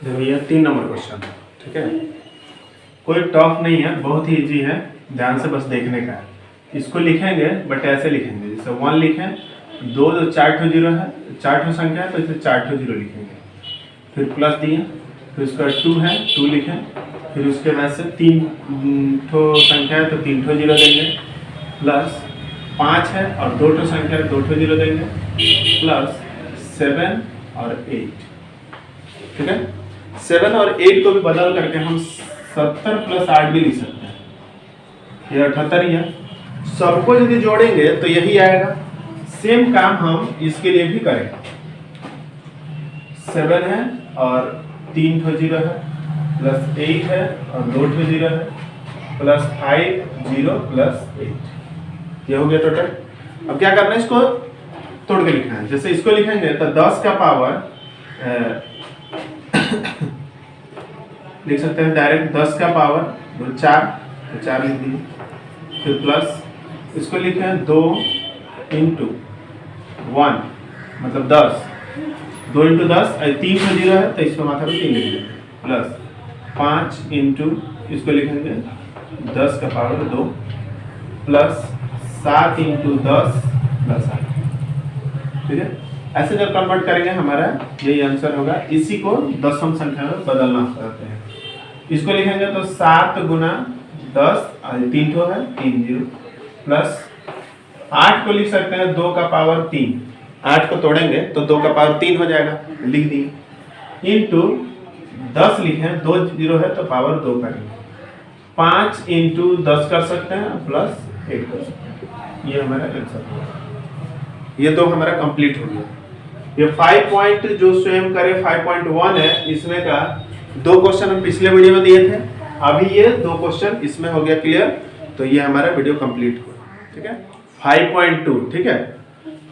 देखो ये 3 number question, ठीक है। कोई टफ नहीं है, बहुत ही इजी है, ध्यान से बस देखने का है। इसको लिखेंगे बट ऐसे लिखेंगे, जैसे 1 लिखें, 2 जो 4 ठो जीरो है, 4 ठो संख्या है तो इसे 4 ठो जीरो लिखेंगे, फिर प्लस दिए, फिर उसका 2 है 2 लिखें, फिर उसके बाद से 3 ठो संख्या है तो 3 ठो जीरो देंगे, प्लस 5 है और 2 ठो संख्या है 2 ठो जीरो देंगे, प्लस 7 और 8, ठीक है। 7 और 8 को भी बदल करके हम 70 प्लस 8 भी लिख सकते हैं, ये 78 ही है। सबको यदि जोड़ेंगे तो यही आएगा। सेम काम हम इसके लिए भी करेंगे। 7 है और 3 ठो जीरो है, प्लस 8 है और 2 ठो जीरो है, प्लस 5 0 प्लस 8, ये हो गया टोटल। अब क्या करना है, इसको तोड़ के लिखना है। जैसे इसको लिखेंगे तो 10 का पावर लिख सकते हैं डायरेक्ट, 10 का पावर 4 तो 4 लिख दिए, फिर प्लस इसको लिखें 2 इंटू 1 मतलब 10, 2 इंटू 10, 3 में जीरो है तो इसको माथा पे 3 लिख देंगे, प्लस 5 इंटू इसको लिखेंगे 10 का पावर 2, प्लस 7 इंटू 10 प्लस 8, ठीक है। ऐसे जब कन्वर्ट करेंगे हमारा यही आंसर होगा। इसी को दशम संख्या में बदलना चाहते हैं। इसको लिखेंगे तो 7 गुना 10, 3 ठो है 3 जीरो, प्लस 8 को लिख सकते हैं 2 का पावर 3, 8 को तोड़ेंगे तो 2 का पावर 3 हो जाएगा, लिख दिए, इंटू 10 लिखें 2 जीरो है तो पावर 2 करेंगे, 5 इंटू 10 कर सकते हैं प्लस 8 कर सकते हैं, ये हमारा आंसर होगा। ये तो हमारा कंप्लीट हो गया। ये 5 पॉइंट जो स्वयं करे 5.1 है, इसमें का 2 क्वेश्चन हम पिछले वीडियो में दिए थे, अभी ये 2 क्वेश्चन इसमें हो गया क्लियर, तो ये हमारा वीडियो कंप्लीट हुआ, ठीक है। 5.2, ठीक है।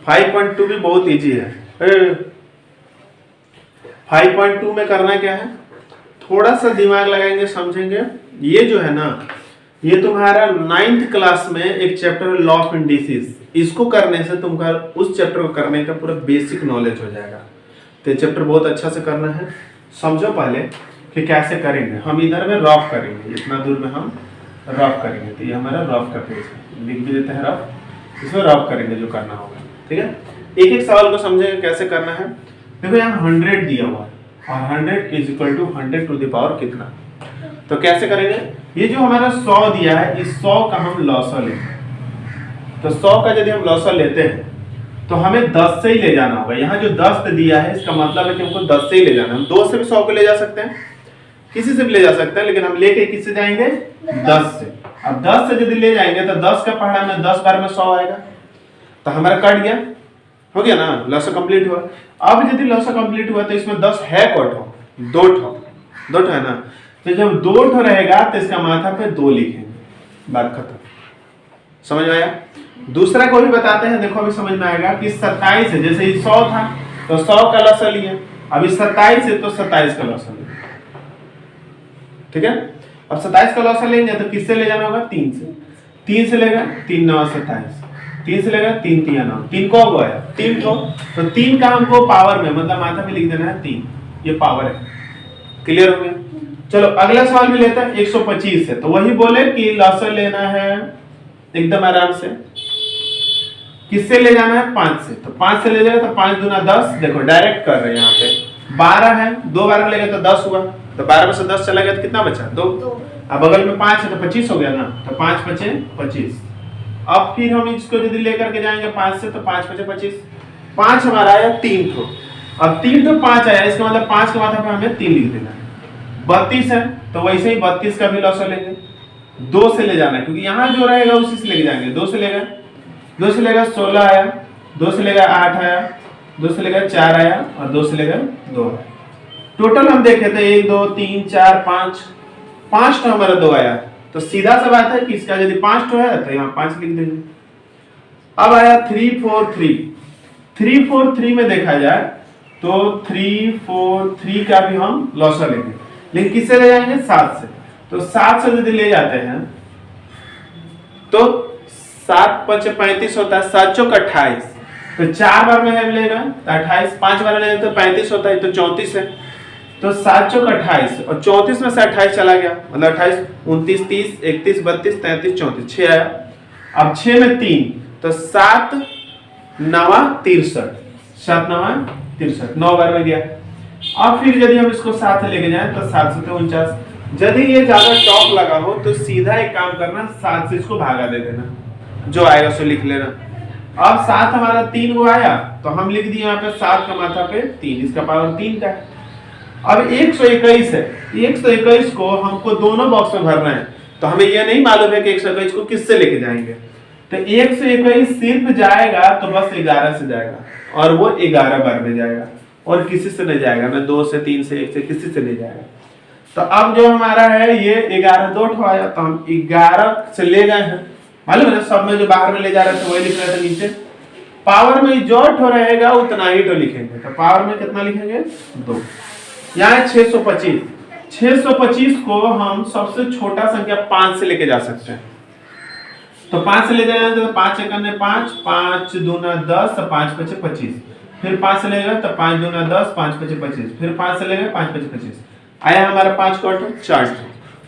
5.2 भी बहुत इजी है। 5.2 में करना क्या है, थोड़ा सा दिमाग लगाएंगे, समझेंगे। ये जो है ना, ये तुम्हारा 9th क्लास में एक चैप्टर लॉ ऑफ इंडिसेस, इसको करने से तुमका उस चैप्टर को करने का पूरा बेसिक नॉलेज हो जाएगा। तो ये चैप्टर बहुत अच्छा से करना है, समझो पहले कि कैसे करेंगे। हम इधर में रफ करेंगे, इतना दूर में हम रफ करेंगे, तो ये हमारा रफ का पेज है, लिख भी देते हैं रफ, इसमें रफ करेंगे जो करना होगा, ठीक है। एक एक सवाल को समझेंगे कैसे करना है। देखो यहाँ 100 दिया हुआ है और 100 is equal to 100 to the power कितना, तो कैसे करेंगे। ये जो हमारा 100 दिया है, इस 100 का हम लॉसा लेंगे, तो 100 का यदि हम लॉसा लेते हैं तो हमें 10 से ही ले जाना होगा। यहाँ जो 10 दिया है, इसका मतलब है कि हमको 10 से ही ले जाना है। हम 2 से भी 100 को ले जा सकते हैं, किसी से भी ले जा सकते हैं, लेकिन हम लेके किससे जाएंगे, 10 से। अब 10 से यदि ले जाएंगे तो 10 का पहाड़ा में 10 बार में 100 आएगा, तो हमारा कट गया, हो गया ना, लॉसा कंप्लीट हुआ। अब यदि लॉसा कंप्लीट हुआ तो इसमें 10 है कौन, 2 ठो है ना, तो जब 2 ठो रहेगा तो इसका माथा पे 2 लिखेंगे, बात खत्म। समझ में आया। दूसरा को भी बताते हैं, देखो अभी समझ में आएगा कि 27 है, जैसे ये 100 था तो 100 का लॉसा लिए, अभी 27 है तो 27 का लॉसा लेंगे, ठीक है। अब 27 का लॉसा लेंगे तो किससे ले जाना होगा, 3 से। 3 से लेगा 3 9 27, 3 से लेगा 3 3 9, 3 को अब आया 3 को, तो 3 का हमको पावर में मतलब माथा में लिख देना है 3, ये पावर है, क्लियर हो गया। चलो अगला सवाल भी लेते हैं। 125 है तो वही बोले कि लॉसा लेना है एकदम आराम से, किससे ले जाना है, 5 से, तो 5 से ले जाएगा तो 5 दूना 10, देखो डायरेक्ट कर रहे हैं यहाँ पे। 12 है, 2 बार में लेगा तो 10 हुआ, तो 12 में से 10 चला गया तो कितना बचा, 2। अब बगल में 5 है तो 25 हो गया ना, तो 5 बचे 25। अब फिर हम इसको यदि लेकर के जाएंगे 5 से, तो 5 बचे 25, 5 हमारा आया 3 को, अब 3 तो 5 आया, इसका मतलब 5 के माथा पे हमें 3 लिख देना है। 32 है तो वैसे ही 32 का भी लॉसा लेंगे, 2 से ले जाना है, क्योंकि यहाँ जो रहेगा उसी से लेके जाएंगे। 2 से लेगा 16 आया, 2 से लेगा 8 आया, 2 से लेगा 4 आया और 2 से लेगा 2 आया। टोटल हम देखे थे 1 2 3 4 5 तो हमारा 2 आया, तो सीधा सा बात है कि इसका यदि 5 तो है तो यहाँ 5 लिख देंगे। अब आया 3 4 3 में देखा जाए तो 3 4 3 का भी हम लॉसा लेंगे, लेकिन किससे ले जाएंगे, 7 से। तो 7 से यदि ले जाते हैं तो 7 5 35 होता है, 7 चौक 28, तो 4 बार में है लेगा तो 28, 5 बार लेगा तो 35 होता है, तो 34 है। तो 7 चौक 28 और 34 में से 28 चला गया, मतलब 28 29 30 31 32 33 34 6 आया। अब 6 में 3 तो 7 9 63, 7 9 63, 9 बार में गया। अब फिर यदि हम इसको 7 से लेके जाएं तो 7 से 49, यदि ये ज्यादा टॉप लगा हो तो सीधा एक काम करना, 7 से इसको भागा दे देना, जो आएगा सो लिख लेना। अब 7 हमारा 3 को आया तो हम लिख दिए यहाँ पे 7 का माथा पे 3, इसका पावर 3 का है। अब 121 है, 121 को हमको दोनों बॉक्स में भरना है, तो हमें यह नहीं मालूम है कि 121 को किससे लेके जाएंगे। तो 121 सिर्फ जाएगा तो बस 11 से जाएगा और वो 11 बार में जाएगा और किसी से नहीं जाएगा, ना 2 से 3 से 1 से किसी से नहीं जाएगा। तो अब जो हमारा है ये 11 दो ठो आया, तो हम 11 से ले गए हैं, मालूम है ना, सब में जो बाहर में ले जा रहे थे वही लिख रहे थे नीचे। पावर में जो ठो रहेगा उतना ही ठो लिखेंगे, तो पावर में कितना लिखेंगे 2। यहाँ 625, 625 को हम सबसे छोटा संख्या 5 से लेके जा सकते हैं, तो 5 से ले जाएंगे तो 5 एकने 5, 5 दूना 10, 5 पचे 25, फिर 5 से लेगा तो 5 दूना 10, 5 पचे 25, फिर 5 से लेगा 5 पचे 25, आया हमारा 5 को 4,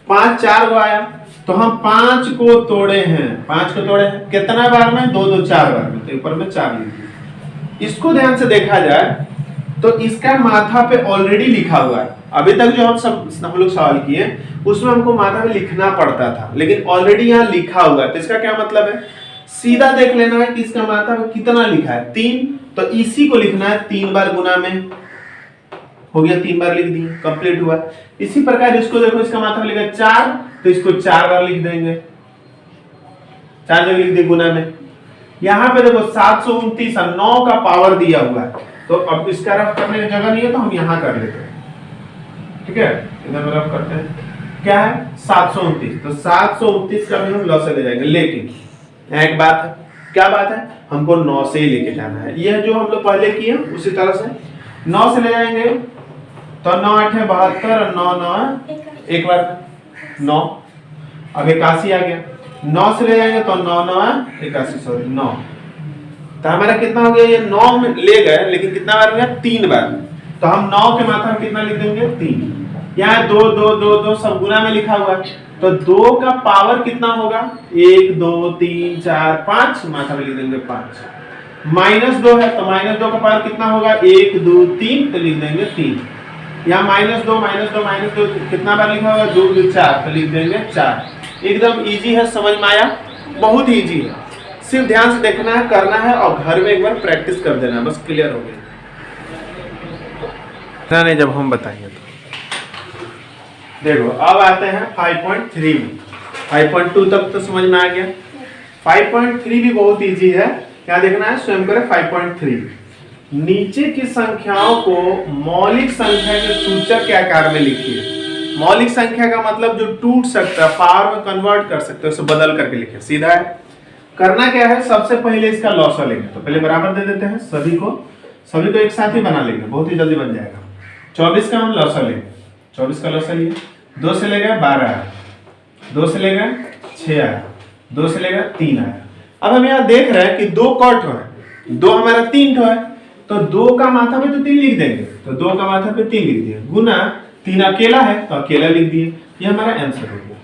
5 4 को आया, तो हम 5 को तोड़े हैं, 5 को तोड़े हैं कितना बार में, 2 2 4 बार में, तो ऊपर में 4 लिख दिए। इसको ध्यान से देखा जाए तो इसका माथा पे ऑलरेडी लिखा हुआ है। अभी तक जो हम लोग सवाल किए उसमें हमको माथा पे लिखना पड़ता था, लेकिन ऑलरेडी यहाँ लिखा हुआ है, तो इसका क्या मतलब है, सीधा देख लेना है कि इसका माथा पे कितना लिखा है 3, तो इसी को लिखना है 3 बार गुना में, हो गया 3 बार लिख दिए, कंप्लीट हुआ। इसी प्रकार इसको देखो, इसका माथा पे लिखा 4, तो इसको 4 बार लिख देंगे, 4 जगह लिख दे गुना में। यहाँ पे देखो 729 और 9 का पावर दिया हुआ है, तो अब इसका रफ करने की जगह नहीं है तो हम यहाँ कर लेते हैं, ठीक है, इधर रफ करते हैं। क्या है 729, तो 729 का भी हम 9 से ले जाएंगे, लेकिन यहाँ एक बात है, क्या बात है, हमको 9 से ही लेके जाना है। यह जो हम लोग पहले किए उसी तरह से 9 से ले जाएंगे, तो 9 8 है 72 और 9 9 एक बार 9, अब 81 आ गया, 9 से ले जाएंगे तो 9 9 81, सॉरी 9, तो हमारा कितना हो गया, ये 9 में ले गए लेकिन कितना बार गया 3 बार, तो हम 9 के माथा में कितना लिख देंगे 3। यहाँ 2 2 2 2 सब गुना में लिखा हुआ है, तो 2 का पावर कितना होगा 1 2 3 4 5, माथा में लिख देंगे 5। -2 है तो -2 का पावर कितना होगा 1 2 3, तो लिख देंगे 3। यहाँ -2 -2 कितना बार लिखा होगा 2 2 4, तो लिख देंगे 4। एकदम इजी है, समझ में आया, बहुत ही इजी है, सिर्फ ध्यान से देखना है, करना है और घर में एक बार प्रैक्टिस कर देना है, बस क्लियर हो गया। नहीं जब हम बताएंगे तो देखो, अब आते हैं 5.3 में। 5.2 तक तो समझ में आ गया, 5.3 भी बहुत इजी है, क्या देखना है, स्वयं करें 5.3। नीचे की संख्याओं को मौलिक संख्या के सूचक के आकार में लिखिए। मौलिक संख्या का मतलब जो टूट सकता है, पावर में कन्वर्ट कर सकते हैं, उसे बदल करके लिखिए, सीधा है। करना क्या है, सबसे पहले इसका लॉसा लेंगे, तो पहले बराबर दे देते हैं, सभी को एक साथ ही बना लेंगे, बहुत ही जल्दी बन जाएगा। 24 का हम लॉसा लेंगे, 24 का लॉसा लिए, 2 से ले गए 12 आया, 2 से ले गए 6 आया, 2 से ले गए 3 आया। अब हम यहाँ देख रहे हैं कि 2 कॉट है, 2 हमारा 3 ठो है, तो 2 का माथा पे तो 3 लिख देंगे, तो 2 का माथा पे 3 लिख दिए, गुना 3 अकेला है तो अकेला लिख दिए, ये हमारा आंसर हो गया।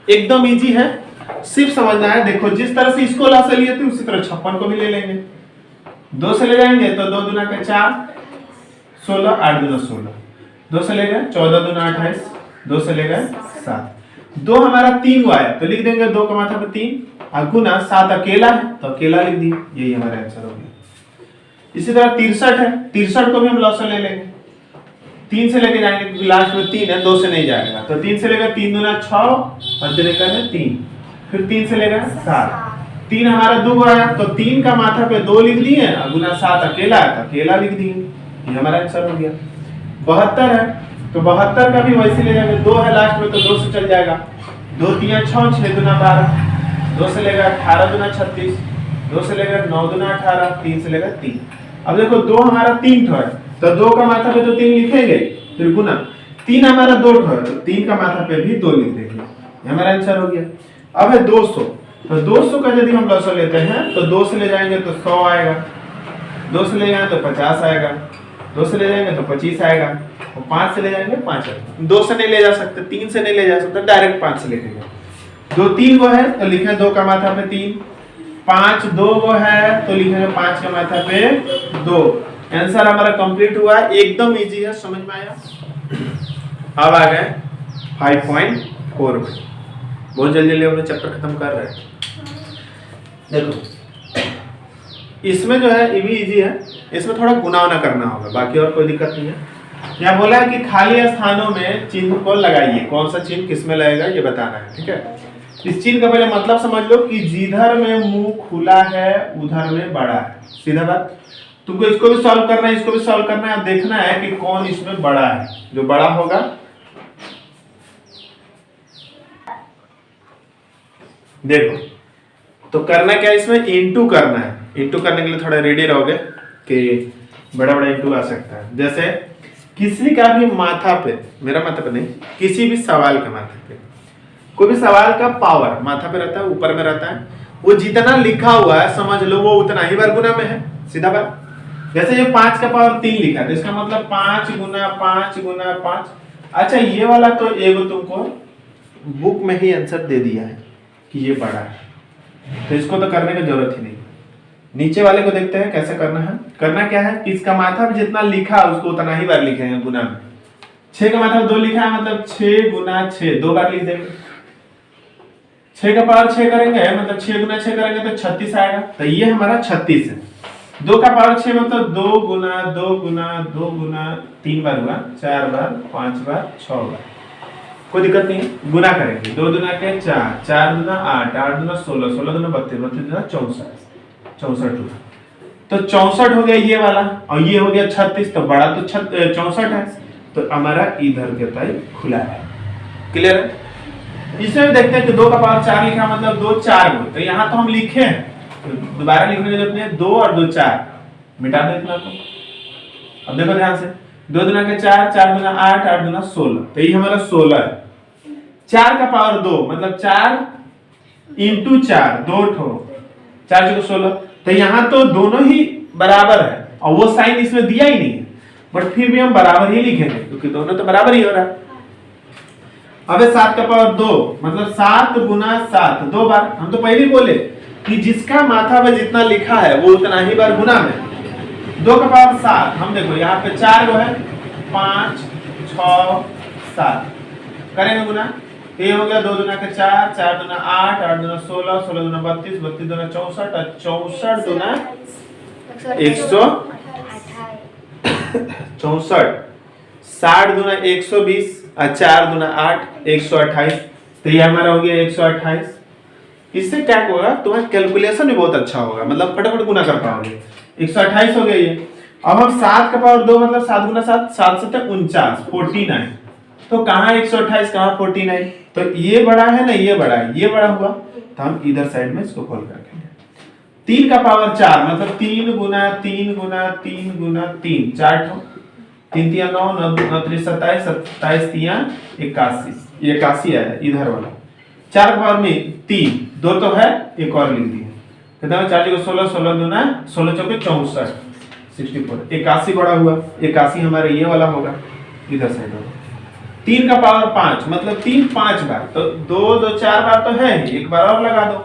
एकदम इजी है, सिर्फ समझना है। देखो जिस तरह से इसको लॉसा लिए थे उसी तरह 56 को भी ले लेंगे, 2 से ले जाएंगे तो 2 दूना का 4 16, 8 दूना 16, 2 से ले गए 14 दूना 28, 2 से ले गए 7, 2 हमारा 3 को आया तो लिख देंगे 2 का माथा पे 3, और गुना 7 अकेला है तो अकेला लिख दिए, यही हमारा आंसर हो गया। इसी तरह 63 है, 63 को भी हम लॉसा ले लेंगे, 3 से लेके जाएंगे क्योंकि लास्ट में 3 है, 2 से नहीं जाएगा, तो 3 से लेकर 3 दूना 6 और 3, फिर 3 से लेकर 7, 3 हमारा 2 आया तो 3 का माथा पे 2 लिख दिए, और गुना 7 अकेला है तो अकेला लिख दिए, ये हमारा आंसर हो गया। 72 है तो 72 का भी वैसे ले जाएंगे, 2 है लास्ट में तो 2 से चल जाएगा, 2 3 6 6 दूना 12, 2 से लेकर 18 दूना 36, 2 से लेकर 9 दूना 18, 3 से लेकर 3। अब देखो 2 हमारा 3 ठो है तो 2 का माथा पे तो 3 लिखेंगे, फिर गुना 3 हमारा 2 ठो है तो 3 का माथा पे भी 2 लिख देंगे, ये हमारा आंसर हो गया। अब है 200, तो 200 का यदि हम लॉसा लेते हैं तो 2 से ले जाएंगे तो 100 आएगा, 2 से ले जाएंगे तो 50 आएगा, 2 से ले जाएंगे तो 25 आएगा, और 5 से ले जाएंगे 5 आएगा। 2 से नहीं ले जा सकते, 3 से नहीं ले जा सकते, डायरेक्ट 5 से लिखेंगे। 2 3 गो है तो लिखे 2 का माथा पे 3, 5 2 गो है तो लिखेंगे 5 का माथा पे 2। आंसर हमारा कंप्लीट हुआ, एकदम इजी है, समझ में आया। अब आ गए 5.4 में, बहुत जल्दी जल्दी अपने चैप्टर खत्म कर रहे हैं। देखो इसमें जो है ये भी इजी है, इसमें थोड़ा गुना वुना करना होगा, बाकी और कोई दिक्कत नहीं है। यहाँ बोला है कि खाली स्थानों में चिन्ह को लगाइए, कौन सा चिन्ह किस में लगेगा ये बताना है, ठीक है। इस चिन्ह का पहले मतलब समझ लो कि जिधर में मुंह खुला है उधर में बड़ा है, सीधा बात। तुमको इसको भी सॉल्व करना है, इसको भी सॉल्व करना है, देखना है कि कौन इसमें बड़ा है। जो बड़ा होगा देखो, तो करना क्या है इसमें, इंटू करना है। इंटू करने के लिए थोड़ा रेडी रहोगे कि बड़ा बड़ा इंटू आ सकता है। जैसे किसी का भी माथा पे, मेरा माथा पे नहीं, किसी भी सवाल के माथे पे, कोई भी सवाल का पावर माथा पे रहता है, ऊपर में रहता है, वो जितना लिखा हुआ है समझ लो वो उतना ही बार गुना में है, सीधा बात। जैसे ये 5 का पावर 3 लिखा है तो इसका मतलब 5 गुना 5 गुना 5। अच्छा ये वाला तो एगो तुमको बुक में ही आंसर दे दिया है कि ये बड़ा है, तो इसको तो करने की जरूरत ही नहीं। नीचे वाले को देखते हैं कैसे करना है। करना क्या है कि इसका माथा पे जितना लिखा उसको उतना ही बार लिखेंगे गुना में। 6 का माथा 2 लिखा है मतलब 6 गुना 6 2 बार लिख देंगे। 6 का पावर 6 करेंगे मतलब 6 गुना 6 करेंगे तो 36 आएगा, तो ये हमारा 36 है। 2 का पावर 6 मतलब 2 गुना 2 गुना 2 गुना 3 बार हुआ, 4 बार 5 बार 6 बार, कोई दिक्कत नहीं है, गुना करेंगे। 2 दुना के 4, 4 दुना 8, 8 दुना 16, 16 दुना 32, 32 दुना 64, 64 हुआ। तो 64 हो गया ये वाला, और ये हो गया 36, तो बड़ा तो 64 है, तो हमारा इधर के ताई खुला है। क्लियर है। इसमें देखते हैं कि 2 का पावर 4 लिखा मतलब 2 4 गो, तो यहाँ तो हम लिखे हैं, तो दोबारा लिखने की जरूरत नहीं है। 2 और 2 4, मिटा दो इतना को। अब देखो ध्यान से, 2 दुना के 4, 4 दुना 8, 8 दुना 16, तो ये हमारा 16 है। 4 का पावर 2 मतलब 4 इंटू 4, 2 ठो 4 को 16, तो यहाँ तो दोनों ही बराबर है, और वो साइन इसमें दिया ही नहीं है, बट फिर भी हम बराबर ही लिखेंगे क्योंकि दोनों तो बराबर ही हो रहा है। अब 7 का पावर 2 मतलब 7 गुना 7, 2 बार। हम तो पहले ही बोले कि जिसका माथा पे जितना लिखा है वो उतना ही बार गुना में। 2 का पावर 7, हम देखो यहाँ पे 4 गो है, 5 6 7 करेंगे गुना। ये हो गया 2 दुना के 4, 4 दुना 8, 8 दुना 16, 16 दुना 32, 32 दुना 64, और 64 दुना 164, 60 दुना 120, और 4 दुना 8, 128, तो ये हमारा हो गया 128। इससे क्या होगा, तुम्हारा कैलकुलेशन भी बहुत अच्छा होगा, मतलब फटाफट गुना कर पाओगे। 128 हो गया ये। अब हम 7 का पावर 2 मतलब 7 गुना 7, 7 7 49, 49, तो कहाँ 128 कहाँ 49, तो ये बड़ा है ना, ये बड़ा है, ये बड़ा हुआ, तो हम इधर साइड में इसको खोल करके 3 का पावर 4 मतलब 3 गुना 3 गुना 3 गुना 3, 4 ठो, 3 3 9, 9 3 27, 27 3 81, ये 81 आया इधर वाला। 4 का पावर में 3, 2 तो है, एक और लिख दिया, कितना 4 को 16, 16 दुना 16 चौके 64, 64, 81 बड़ा हुआ। 81 हमारा ये वाला होगा, इधर साइड होगा। 3 का पावर 5 मतलब 3 5 बार, तो 2 2 4 बार तो है, एक बार और लगा दो,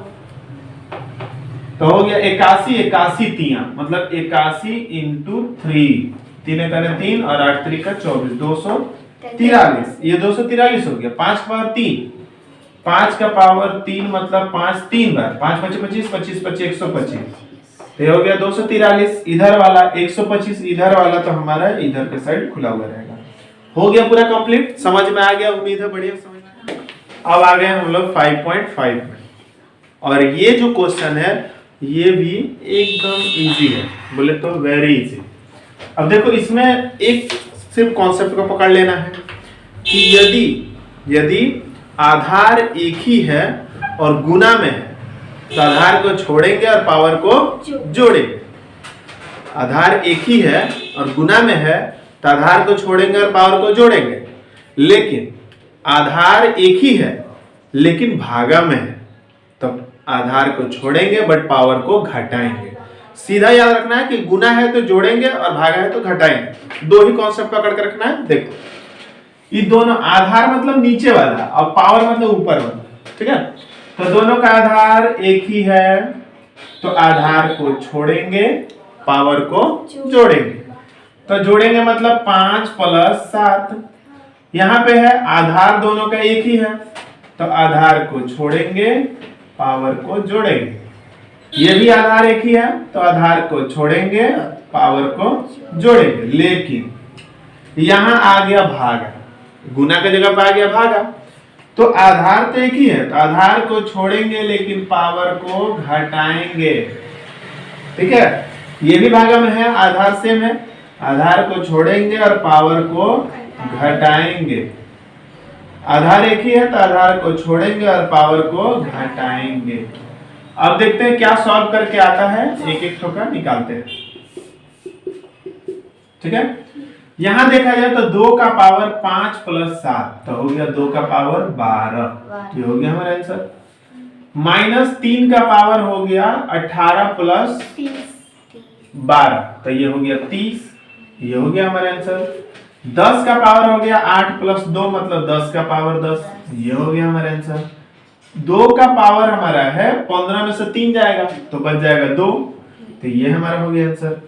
तो हो गया 81, 81 3 मतलब 81 इंटू 3, 3 करे 3 और 8 3 का 24, 243, ये 243 हो गया। 5 का पावर 3, 5 का पावर 3 मतलब 5 3 बार, 5 5 25, 25 25 125, तो हो गया 243 इधर वाला, 125 इधर वाला, तो हमारा इधर के साइड खुला हुआ रहेगा। हो गया पूरा कंप्लीट, समझ में आ गया, उम्मीद है बढ़िया समझ में। अब आ गए हम लोग 5.5 में, और ये जो क्वेश्चन है ये भी एकदम इजी है, बोले तो वेरी इजी। अब देखो इसमें एक सिर्फ कॉन्सेप्ट को पकड़ लेना है कि यदि आधार एक ही है और गुना में है तो आधार को छोड़ेंगे और पावर को जोड़ेंगे। आधार एक ही है और गुना में है तो आधार को छोड़ेंगे और पावर को जोड़ेंगे, लेकिन आधार एक ही है लेकिन भागा में है तो आधार को छोड़ेंगे बट पावर को घटाएंगे। सीधा याद रखना है कि गुना है तो जोड़ेंगे और भागा है तो घटाएंगे, दो ही कॉन्सेप्ट पकड़ के रखना है। देखो ये दोनों, आधार मतलब नीचे वाला और पावर मतलब ऊपर वाला, ठीक है। तो दोनों का आधार एक ही है, तो आधार को छोड़ेंगे, पावर को जोड़ेंगे। तो जोड़ेंगे मतलब 5 + 7। यहां पे है आधार दोनों का एक ही है, तो आधार को छोड़ेंगे, पावर को जोड़ेंगे। ये भी आधार एक ही है, तो आधार को छोड़ेंगे, पावर को जोड़ेंगे। लेकिन यहां आ गया भागा, गुना की जगह पे आ गया भागा। तो आधार तो एक ही है, तो आधार को छोड़ेंगे लेकिन पावर को घटाएंगे, ठीक है। ये भी भागा में है, आधार सेम है, आधार को छोड़ेंगे और पावर को घटाएंगे। आधार एक ही है, तो आधार को छोड़ेंगे और पावर को घटाएंगे। अब देखते हैं क्या सॉल्व करके आता है, एक एक ठोका निकालते हैं, ठीक है। यहां देखा जाए तो 2 का पावर 5 + 7 तो हो गया 2 का पावर 12, ये हो गया हमारा आंसर। -3 का पावर हो गया 18 + 12 तो ये हो गया 30, ये हो गया हमारा आंसर। 10 का पावर हो गया 8 + 2 मतलब 10 का पावर 10, ये हो गया हमारा आंसर। 2 का पावर हमारा है 15 में से 3 जाएगा तो बच जाएगा 2, तो ये हमारा हो गया आंसर।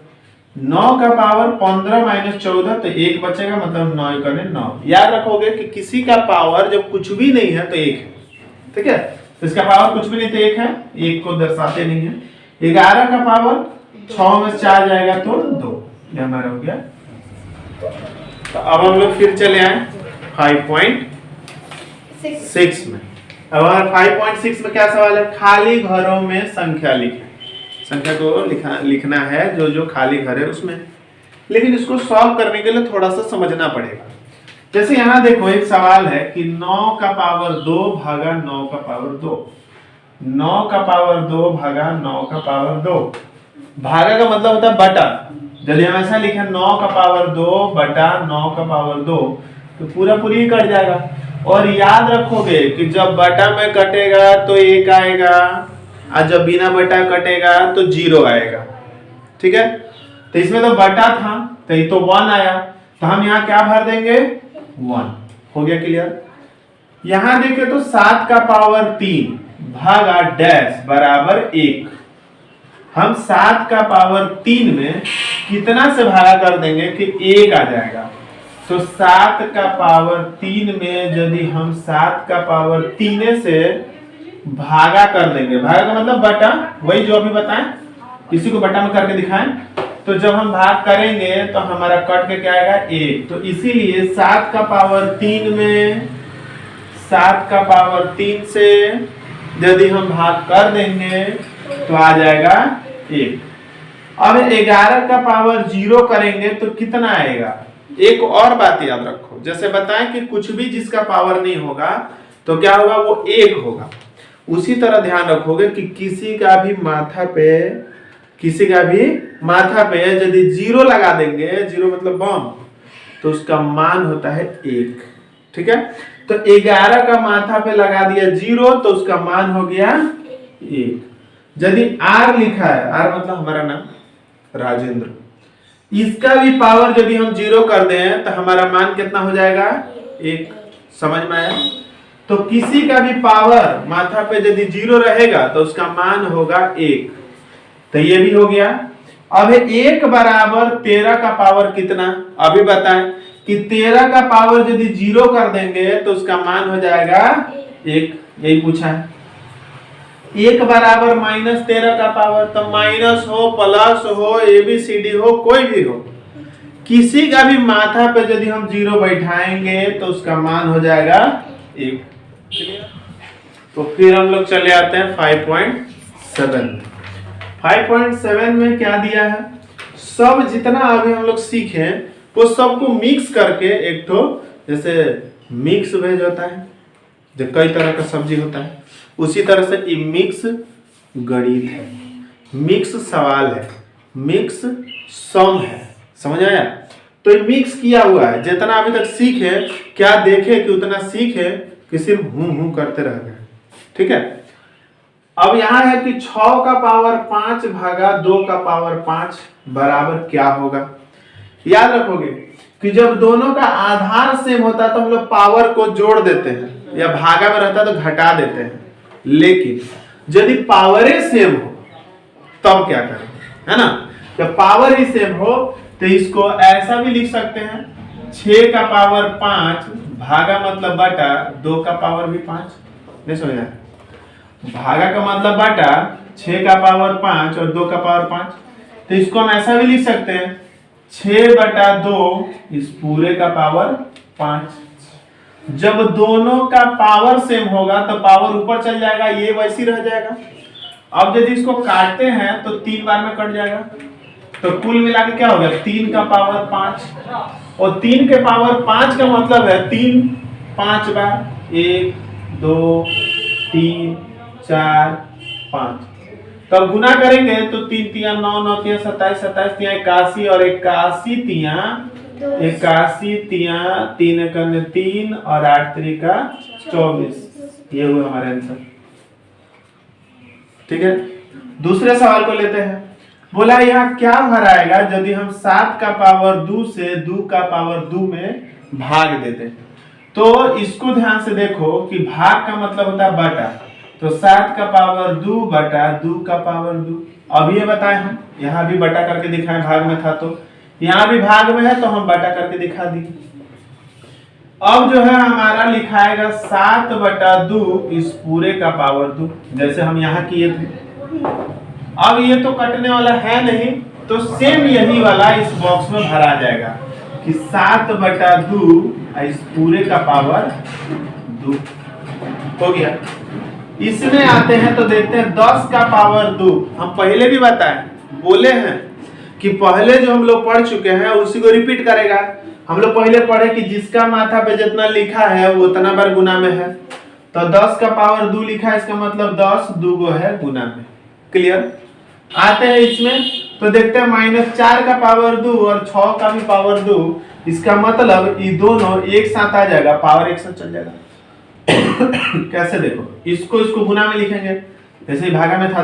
9 का पावर 15 - 14 तो 1 बचेगा मतलब 9 × 9। याद रखोगे कि किसी का पावर जब कुछ भी नहीं है तो 1 है, ठीक है। तो इसका पावर कुछ भी नहीं तो 1 है, 1 को दर्शाते नहीं है। 11 का पावर 6 में से 4 जाएगा तो 2, ये हमारा हो गया। तो अब हम लोग फिर चले आए 5.6 में। अब 5.6 में क्या सवाल है, खाली घरों में संख्या लिखें। संख्या को लिखना है जो जो खाली घर है उसमें, लेकिन इसको सॉल्व करने के लिए थोड़ा सा समझना पड़ेगा। जैसे यहाँ देखो एक सवाल है कि 9 का पावर 2 भागा 9 का पावर 2, 9 का पावर 2 भागा 9 का पावर 2। भागा का मतलब होता है बटा। यदि हम ऐसा लिखे 9 का पावर 2 बटा 9 का पावर 2 तो पूरा पूरी ही कट जाएगा। और याद रखोगे कि जब बटा में कटेगा तो 1 आएगा और जब बिना बटा कटेगा तो 0 आएगा, ठीक है। तो इसमें तो बटा था तो ये तो 1 आया, तो हम यहाँ क्या भर देंगे 1, हो गया क्लियर। यहां देखे तो 7 का पावर 3 भागा डैश बराबर 1। हम 7 का पावर 3 में कितना से भागा कर देंगे कि 1 आ जाएगा। तो 7 का पावर 3 में यदि हम 7 का पावर 3 से भागा कर देंगे, भागा का मतलब बटा, वही जो अभी बताएं, किसी को बटा में करके दिखाएं। तो जब हम भाग करेंगे तो हमारा कट के क्या आएगा 1। तो इसीलिए 7 का पावर 3 में 7 का पावर 3 से यदि हम भाग कर देंगे तो आ जाएगा 1। अब 11 का पावर 0 करेंगे तो कितना आएगा। एक और बात याद रखो, जैसे बताएं कि कुछ भी जिसका पावर नहीं होगा तो क्या होगा, वो 1 होगा। उसी तरह ध्यान रखोगे कि किसी का भी माथा पे यदि 0 लगा देंगे, 0 मतलब बम, तो उसका मान होता है 1, ठीक है। तो 11 का माथा पे लगा दिया 0 तो उसका मान हो गया 1। यदि R लिखा है, R मतलब हमारा नाम राजेंद्र, इसका भी पावर यदि हम 0 कर दें तो हमारा मान कितना हो जाएगा 1। समझ में आया। तो किसी का भी पावर माथा पे यदि 0 रहेगा तो उसका मान होगा 1, तो ये भी हो गया। अब 1 बराबर 13 का पावर कितना, अभी बताएं कि 13 का पावर यदि 0 कर देंगे तो उसका मान हो जाएगा 1, यही पूछा है। 1 बराबर -13 का पावर, तो माइनस हो प्लस हो ABCD हो कोई भी हो, किसी का भी माथा पे यदि हम 0 बैठाएंगे तो उसका मान हो जाएगा 1। तो फिर हम लोग चले आते हैं 5.7। 5.7 में क्या दिया है, सब जितना अभी हम लोग सीखे वो सबको मिक्स करके एक तो, जैसे मिक्स वेज होता है जो कई तरह का सब्जी होता है, उसी तरह से ये मिक्स गणित है, मिक्स सवाल है, मिक्स सम है। समझ आया। तो ये मिक्स किया हुआ है, जितना अभी तक सीखे क्या देखे कि उतना सीखे कि सिर्फ हूं करते रह गए, ठीक है। अब यहाँ है कि 6 का पावर 5 भागा 2 का पावर 5 बराबर क्या होगा। याद रखोगे कि जब दोनों का आधार सेम होता है तो हम लोग पावर को जोड़ देते हैं, या भागा में रहता है तो घटा देते हैं। लेकिन यदि पावरे सेम हो तब क्या करें, है ना। जब पावर ही सेम हो तो इसको ऐसा भी लिख सकते हैं, 6 का पावर 5 भागा मतलब बटा 2 का पावर भी 5। नहीं समझ आया? भागा का मतलब बटा 6 का पावर 5 और 2 का पावर 5। तो इसको हम ऐसा भी लिख सकते हैं, 6 बटा 2 इस पूरे का पावर 5। जब दोनों का पावर सेम होगा तो पावर ऊपर चल जाएगा, ये वैसी रह जाएगा। अब यदि इसको काटते हैं तो 3 बार में कट जाएगा, तो कुल मिला के क्या हो गया, 3 का पावर 5। और 3 के पावर 5 का मतलब है 3 5 बार, 1 2 3 4 5। तब गुना करेंगे तो 3 तिया 9 9 तिया 27 27 तिया 81 और 81 तिया 3 करने 3 और 8 3 24। ये हुआ हमारा आंसर। ठीक है, दूसरे सवाल को लेते हैं। बोला यहाँ क्या भराएगा यदि हम 7 का पावर 2 से 2 का पावर 2 में भाग देते। तो इसको ध्यान से देखो कि भाग का मतलब होता है बटा, तो 7 का पावर 2 बटा 2 का पावर 2। अब ये बताए हम यहाँ भी बटा करके दिखाएं, भाग में था तो यहाँ भी भाग में है तो हम बटा करके दिखा दिए। अब जो है हमारा लिखाएगा 7 बटा 2 इस पूरे का पावर 2, जैसे हम यहाँ किए थे। अब ये तो कटने वाला है नहीं, तो सेम यही वाला इस बॉक्स में भरा जाएगा कि 7 बटा 2 इस पूरे का पावर 2 हो गया। इसमें आते हैं तो देखते हैं 10 का पावर 2। हम पहले भी बताए बोले हैं कि पहले जो हम लोग पढ़ चुके हैं उसी को रिपीट करेगा। हम लोग पहले पढ़े कि जिसका माथा पे जितना लिखा है वो उतना बार गुना में है, तो 10 का पावर 2 लिखा है, इसका मतलब 10 2 है गुना में। क्लियर? आते हैं इसमें तो देखते हैं -4 का पावर 2 और 6 का भी पावर 2, इसका मतलब ये दोनों एक साथ आ जाएगा, पावर एक साथ चल जाएगा। कैसे देखो, इसको गुना में लिखेंगे, जैसे भागा में था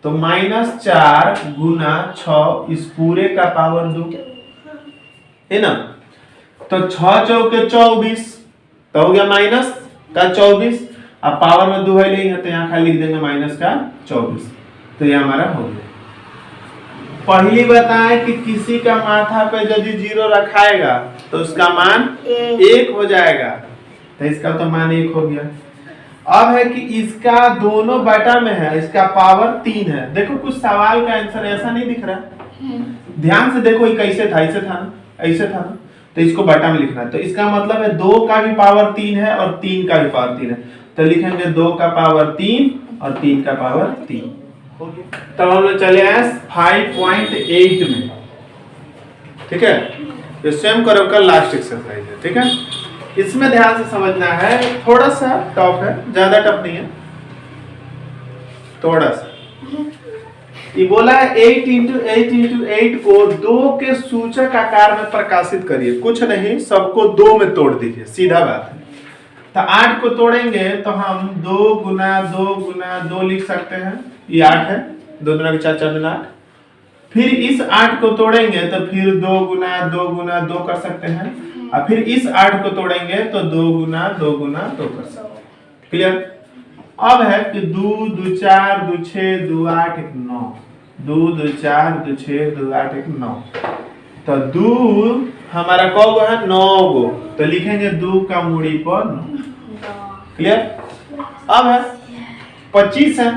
तो -4 गुना 6 इस पूरे का पावर 2 है ना। तो 6 चौके 24, तो हो गया माइनस का 24। अब पावर में 2 है नहीं है तो यहाँ खाली लिख देंगे माइनस का 24, तो ये हमारा हो गया। पहली बताएं कि किसी का माथा पे यदि 0 रखाएगा तो उसका मान 1 हो जाएगा, तो इसका तो मान 1 हो गया। अब है कि इसका दोनों बटा में है, इसका पावर 3 है। देखो कुछ सवाल का आंसर ऐसा नहीं दिख रहा, ध्यान से देखो ये कैसे था, ऐसे था ना, ऐसे था ना, तो इसको बटा में लिखना है। तो इसका मतलब है 2 का भी पावर 3 है और 3 का भी पावर 3 है, तो लिखेंगे 2 का पावर 3 और 3 का पावर 3। तब हम लोग चले आए 5.8 में। ठीक है, ये स्वयं करो का लास्ट एक्सरसाइज है। ठीक है, इसमें ध्यान से समझना है, थोड़ा सा टफ है, ज्यादा टफ नहीं है, थोड़ा सा। ये बोला है 8 × 8 × 8 को 2 के सूचक आकार में प्रकाशित करिए। कुछ नहीं, सबको 2 में तोड़ दीजिए, सीधा बात है। तो 8 को तोड़ेंगे तो हम 2 गुना 2 गुना 2 लिख सकते हैं, ये 8 है, 2 गुना 4 4 गुना 8। फिर इस 8 को तोड़ेंगे तो फिर 2 गुना 2 गुना 2 कर सकते हैं, और फिर इस 8 को तोड़ेंगे तो 2 गुना 2 गुना 2 कर सकते हैं। क्लियर? अब है कि 2 2 4 2 6 2 8 1 9, 2 2 4 2 6 2 8 1 9, तो 2 हमारा कौ गो है, 9 गो, तो लिखेंगे 2 का मूड़ी पर 9। क्लियर? अब है 25 है,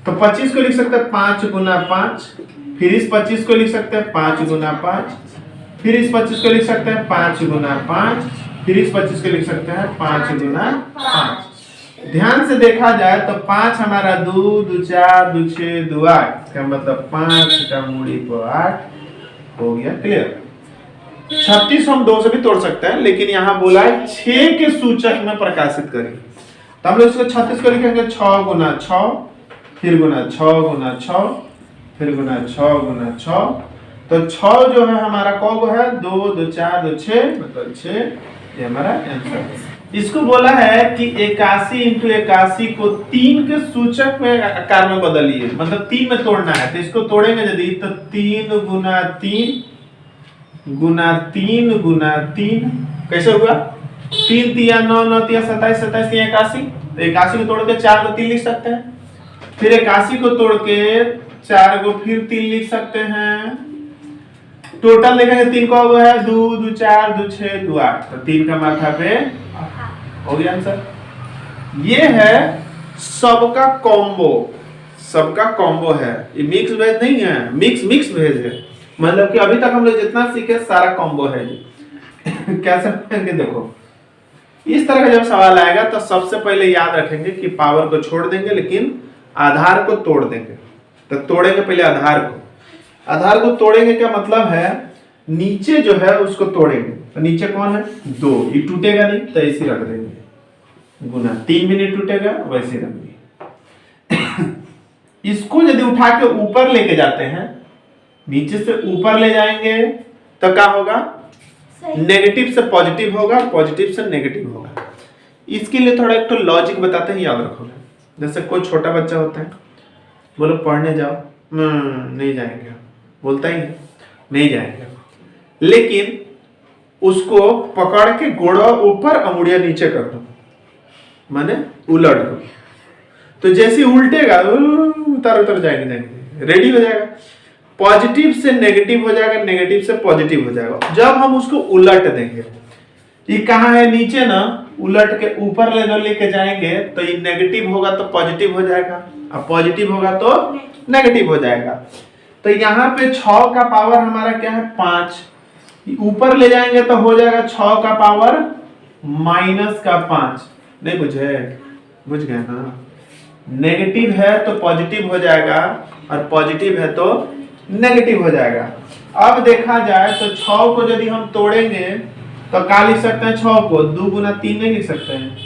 तो 25 को लिख सकते हैं 5 गुना 5, फिर इस 25 को लिख सकते हैं 5 गुना 5, फिर इस 25 को लिख सकते हैं 5 गुना 5, फिर इस 25 को लिख सकते हैं 5 गुना 5। ध्यान से देखा जाए तो 5 हमारा 2 2 4 2 6 2 8, इसका मतलब 5 का मूड़ी पर 8 हो गया। क्लियर? 36 हम 2 से भी तोड़ सकते हैं, लेकिन यहाँ बोला है 6 के सूचक में प्रकाशित करें, तो हम लोग इसको 36 को लिखेंगे 6 गुना 6, फिर गुना 6 गुना 6, फिर गुना 6 गुना 6, तो 6 जो है हमारा कौ गो है, 2 2 4 2 6, मतलब 6, ये हमारा आंसर है। इसको बोला है कि 81 इंटू 81 को 3 के सूचक में आकार में बदलिए, मतलब 3 में तोड़ना है। तो इसको तोड़ेंगे यदि तो 3 गुना 3 गुना 3 गुना 3 कैसे हुआ? 3 तिया 9, 9 तिया 27, 27 तिया 81। तो 81 को तोड़ के 4 को 3 लिख सकते हैं। फिर 81 को तोड़ के 4 को फिर 3 लिख सकते हैं। टोटल देखेंगे 3 का हुआ है 2 2 4 2 6 2 8। तो 3 का माथा पे हो गया आंसर। ये है सबका कॉम्बो, सबका कॉम्बो है। ये मिक्स वेज नहीं है, मिक्स वेज है। मतलब कि अभी तक हम लोग जितना सीखे सारा कॉम्बो है ये। कैसे रखेंगे देखो, इस तरह का जब सवाल आएगा तो सबसे पहले याद रखेंगे कि पावर को छोड़ देंगे लेकिन आधार को तोड़ देंगे। तो तोड़ेंगे पहले आधार को। आधार को तोड़ेंगे क्या मतलब है, नीचे जो है उसको तोड़ेंगे। तो नीचे कौन है 2, ये टूटेगा नहीं तो ऐसे रख देंगे। गुना 3 भी नहीं टूटेगा वैसे रख देंगे। इसको यदि उठा के ऊपर लेके जाते हैं, नीचे से ऊपर ले जाएंगे तो क्या होगा, नेगेटिव से पॉजिटिव होगा, पॉजिटिव से नेगेटिव होगा। इसके लिए थोड़ा एक तो लॉजिक बताते हैं, याद रखोगे। जैसे कोई छोटा बच्चा होता है, बोलो पढ़ने जाओ, नहीं जाएंगे, बोलता ही नहीं जाएंगे, लेकिन उसको पकड़ के गोड़ा ऊपर अंगुड़िया नीचे कर दो, माने उलट दो, तो जैसे उल्टेगा उतर जाएंगे, रेडी हो जाएगा। पॉजिटिव से नेगेटिव हो जाएगा, नेगेटिव से पॉजिटिव हो जाएगा। जब हम उसको उलट देंगे, ये कहाँ है नीचे ना, उलट के ऊपर लेके जाएंगे तो ये नेगेटिव होगा तो पॉजिटिव हो जाएगा, अब पॉजिटिव होगा तो नेगेटिव हो जाएगा। तो यहाँ पे 6 का पावर हमारा क्या है 5, ऊपर ले जाएंगे तो हो जाएगा 6 का पावर माइनस का 5। नहीं बुझे? बुझ गए ना? नेगेटिव है तो पॉजिटिव हो जाएगा और पॉजिटिव है तो नेगेटिव हो जाएगा। अब देखा जाए तो 6 को यदि हम तोड़ेंगे तो क्या लिख सकते हैं, 6 को 2 गुना 3 नहीं लिख सकते हैं।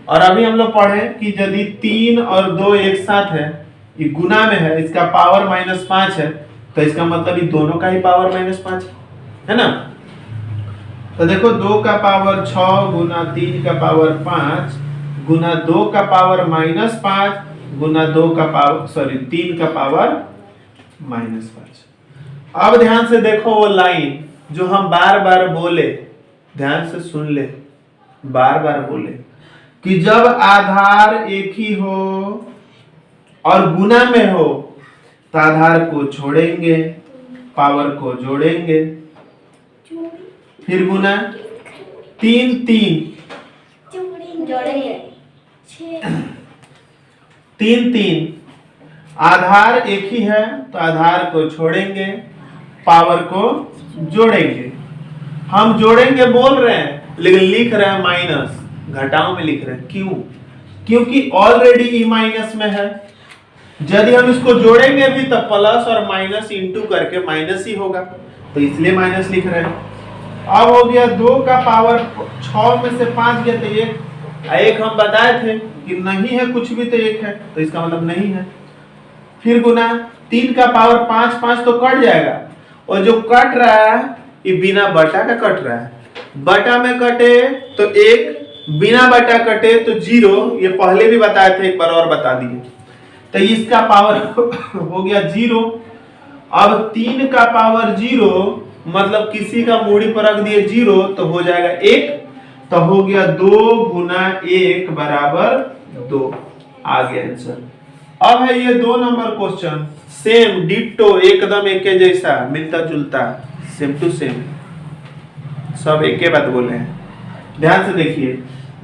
और अभी हम लोग पढ़े कि यदि 3 और 2 एक साथ है, ये गुना में है, इसका पावर -5 है, तो इसका मतलब ये दोनों का ही पावर -5 है ना। तो देखो 2 का पावर 6 गुना 3 का पावर 5 गुना 2 का पावर -5 गुना 2 का पावर 3 का पावर -5। अब ध्यान से देखो वो लाइन जो हम बार बार बोले, ध्यान से सुन ले, बार बार बोले कि जब आधार एक ही हो और गुना में हो तो आधार को छोड़ेंगे, पावर को जोड़ेंगे, फिर गुना 3 3 3 3 आधार एक ही है तो आधार को छोड़ेंगे, पावर को जोड़ेंगे। हम जोड़ेंगे बोल रहे हैं लेकिन लिख रहे हैं माइनस, घटाओ में लिख रहे हैं। क्यों? क्योंकि ऑलरेडी ई माइनस में है। यदि हम इसको जोड़ेंगे भी तो प्लस और माइनस इंटू करके माइनस ही होगा, तो इसलिए माइनस लिख रहे हैं। अब हो गया 2 का पावर 6 में से 5 गया तो एक हम बताए थे कि नहीं है कुछ भी तो 1 है, तो इसका मतलब नहीं है। फिर गुना 3 का पावर 5 5 तो कट जाएगा, और जो कट रहा है ये बिना बटा का कट रहा है। बटा में कटे तो 1, बिना बटा कटे तो 0। ये पहले भी बताए थे, एक बार और बता दिए। तो इसका पावर हो गया 0। अब 3 का पावर 0 मतलब किसी का मूड़ी पर रख दिए 0 तो हो जाएगा 1, तो हो गया 2 गुना 1 बराबर 2। आ गया आंसर। अब है ये 2 नंबर क्वेश्चन, सेम डिट्टो, एकदम एक जैसा, मिलता जुलता, सेम टू सेम, सब एक ही बात बोले हैं। ध्यान से देखिए,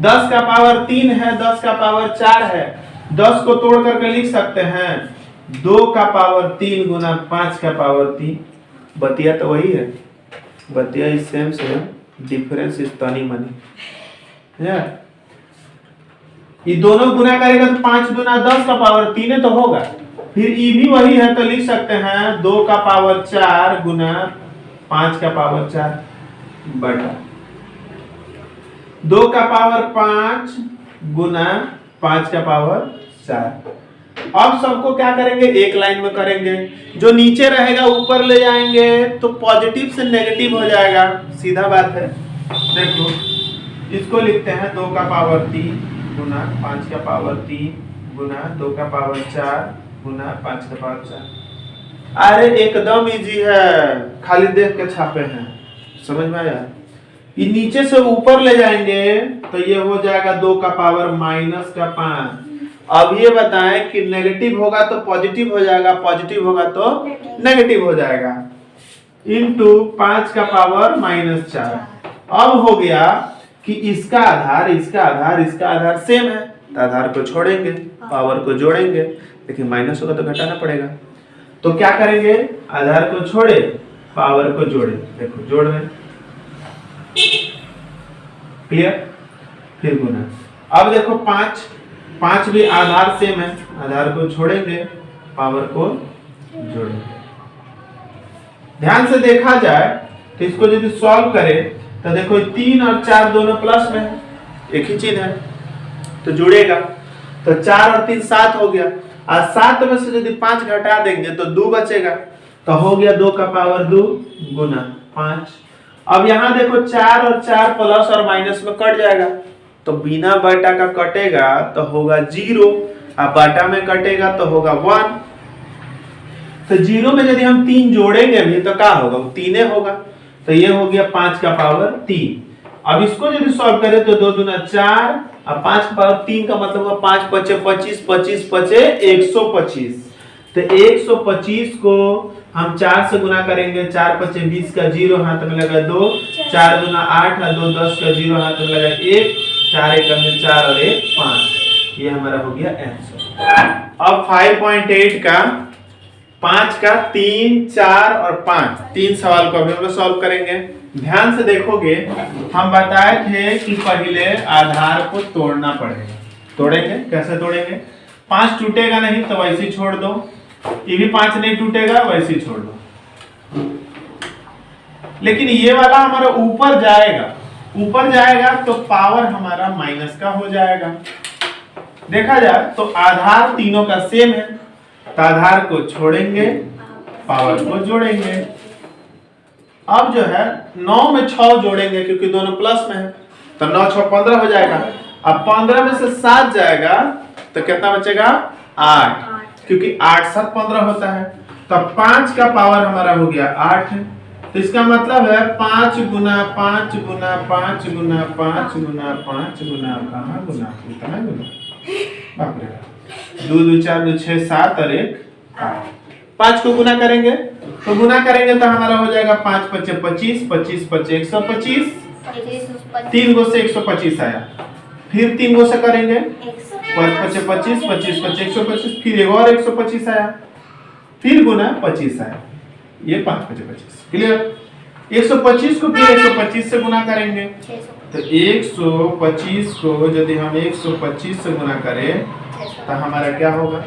10 का पावर 3 है, 10 का पावर 4 है, 10 को तोड़ करके लिख सकते हैं 2 का पावर 3 गुना 5 का पावर 3। बतिया तो वही है, बतिया इज सेम, डिफरेंस इज तनी मनी। ये दोनों गुना करेगा तो 5 गुना 10 का पावर 3 है तो होगा। फिर ई भी वही है तो लिख सकते हैं 2 का पावर 4 गुना 5 का पावर 4 बटा 2 का पावर 5 गुना 5 का पावर 4। अब सबको क्या करेंगे, एक लाइन में करेंगे। जो नीचे रहेगा ऊपर ले जाएंगे तो पॉजिटिव से नेगेटिव हो जाएगा, सीधा बात है। देखो इसको लिखते हैं 2 का पावर 3 गुना 5 का पावर 3 गुना 2 का पावर 4 गुना 5 का पावर 4। अरे एकदम इजी है, खाली देख के छापे हैं, समझ में आया। ये नीचे से ऊपर ले जाएंगे तो ये हो जाएगा 2 का पावर माइनस का 5। अब ये बताएं कि नेगेटिव होगा तो पॉजिटिव हो जाएगा, पॉजिटिव होगा तो नेगेटिव हो जाएगा, इनटू 5 का पावर माइनस 4। अब हो गया कि इसका आधार इसका आधार इसका आधार सेम है, तो आधार को छोड़ेंगे पावर को जोड़ेंगे, लेकिन माइनस होगा तो घटाना पड़ेगा। तो क्या करेंगे, आधार को छोड़े पावर को जोड़े, देखो जोड़ रहे, क्लियर। फिर गुना, अब देखो 5 भी आधार सेम है, आधार को छोड़ेंगे पावर को जोड़ेंगे। ध्यान से देखा जाए तो इसको यदि सॉल्व करें तो देखो 3 और 4 दोनों प्लस में है, एक ही चीज है तो जुड़ेगा, तो 4 और 3 7 हो गया, और 7 में से यदि 5 घटा देंगे तो 2 बचेगा, तो हो गया 2 का पावर 2 गुना 5। अब यहाँ देखो 4 और 4 प्लस और माइनस में कट जाएगा, तो बिना बटा का कटेगा तो होगा 0, और बटा में कटेगा तो होगा 1। तो 0 में यदि हम 3 जोड़ेंगे भी तो क्या होगा, 3 होगा, तो ये हो गया 5 का पावर 3। अब इसको यदि सॉल्व करें तो 2 दूना 4 और 5 का पावर 3 का मतलब हुआ 5 पचे 25, 25 पचे 125। तो 125 को हम 4 से गुना करेंगे, 4 पचे 20 का 0 हाथ में लगा 2, 4 दूना 8 और 2 10 का 0 हाथ में लगा 1, 4 एक में 4 और 1 5। ये हमारा हो गया आंसर। अब 5.8 का 5 का 3, 4 और 5 तीन सवाल को अभी हम लोग सॉल्व करेंगे। ध्यान से देखोगे, हम बताए थे कि पहले आधार को तोड़ना पड़ेगा। तोड़ेंगे, कैसे तोड़ेंगे, 5 टूटेगा नहीं तो वैसे ही छोड़ दो, ये भी 5 नहीं टूटेगा वैसे ही छोड़ दो, लेकिन ये वाला हमारा ऊपर जाएगा तो पावर हमारा माइनस का हो जाएगा। देखा जाए तो आधार तीनों का सेम है, तो आधार को छोड़ेंगे पावर को जोड़ेंगे। अब जो है 9 में 6 जोड़ेंगे क्योंकि दोनों प्लस में है, तो 9 6 15 हो जाएगा। अब 15 में से 7 जाएगा तो कितना बचेगा, 8, क्योंकि 8 7 15 होता है। तो 5 का पावर हमारा हो गया 8, तो इसका मतलब है 5 गुना 5 गुना 5 गुना 5 गुना 5 गुना कहाँ गुना, इतना गुना, बाप रे, 2 2 4 2 6 7 और 1 8। 5 को गुना करेंगे तो हमारा हो जाएगा 5 पचे 25, 25 पचे 125, 3 गो से 125 आया, फिर 3 गो से करेंगे 5 पचे 25, 25 पचे 125, फिर एक और 125 आया, फिर गुना 25 आया, ये 5 पचे 25, क्लियर। 125 को फिर 125 से गुना करेंगे, तो 125 को यदि हम 125 से गुना करें तो हमारा क्या होगा,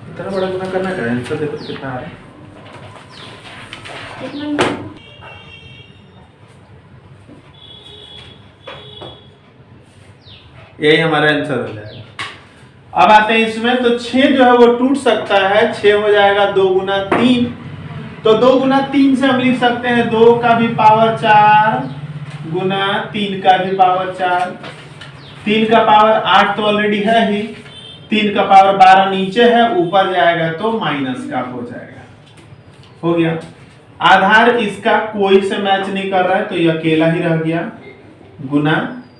इतना बड़ा गुना करना क्या है, आंसर देखो कितना आ रहा है। यही हमारा आंसर हो जाएगा। अब आते हैं इसमें, तो 6 जो है वो टूट सकता है, 6 हो जाएगा 2 गुना 3, तो 2 गुना 3 से हम लिख सकते हैं 2 का भी पावर 4 गुना 3 का भी पावर 4, 3 का पावर 8 तो ऑलरेडी है ही, 3 का पावर 12 नीचे है, ऊपर जाएगा तो माइनस का हो जाएगा, हो गया। आधार इसका कोई से मैच नहीं कर रहा है तो ये अकेला ही रह गया, गुना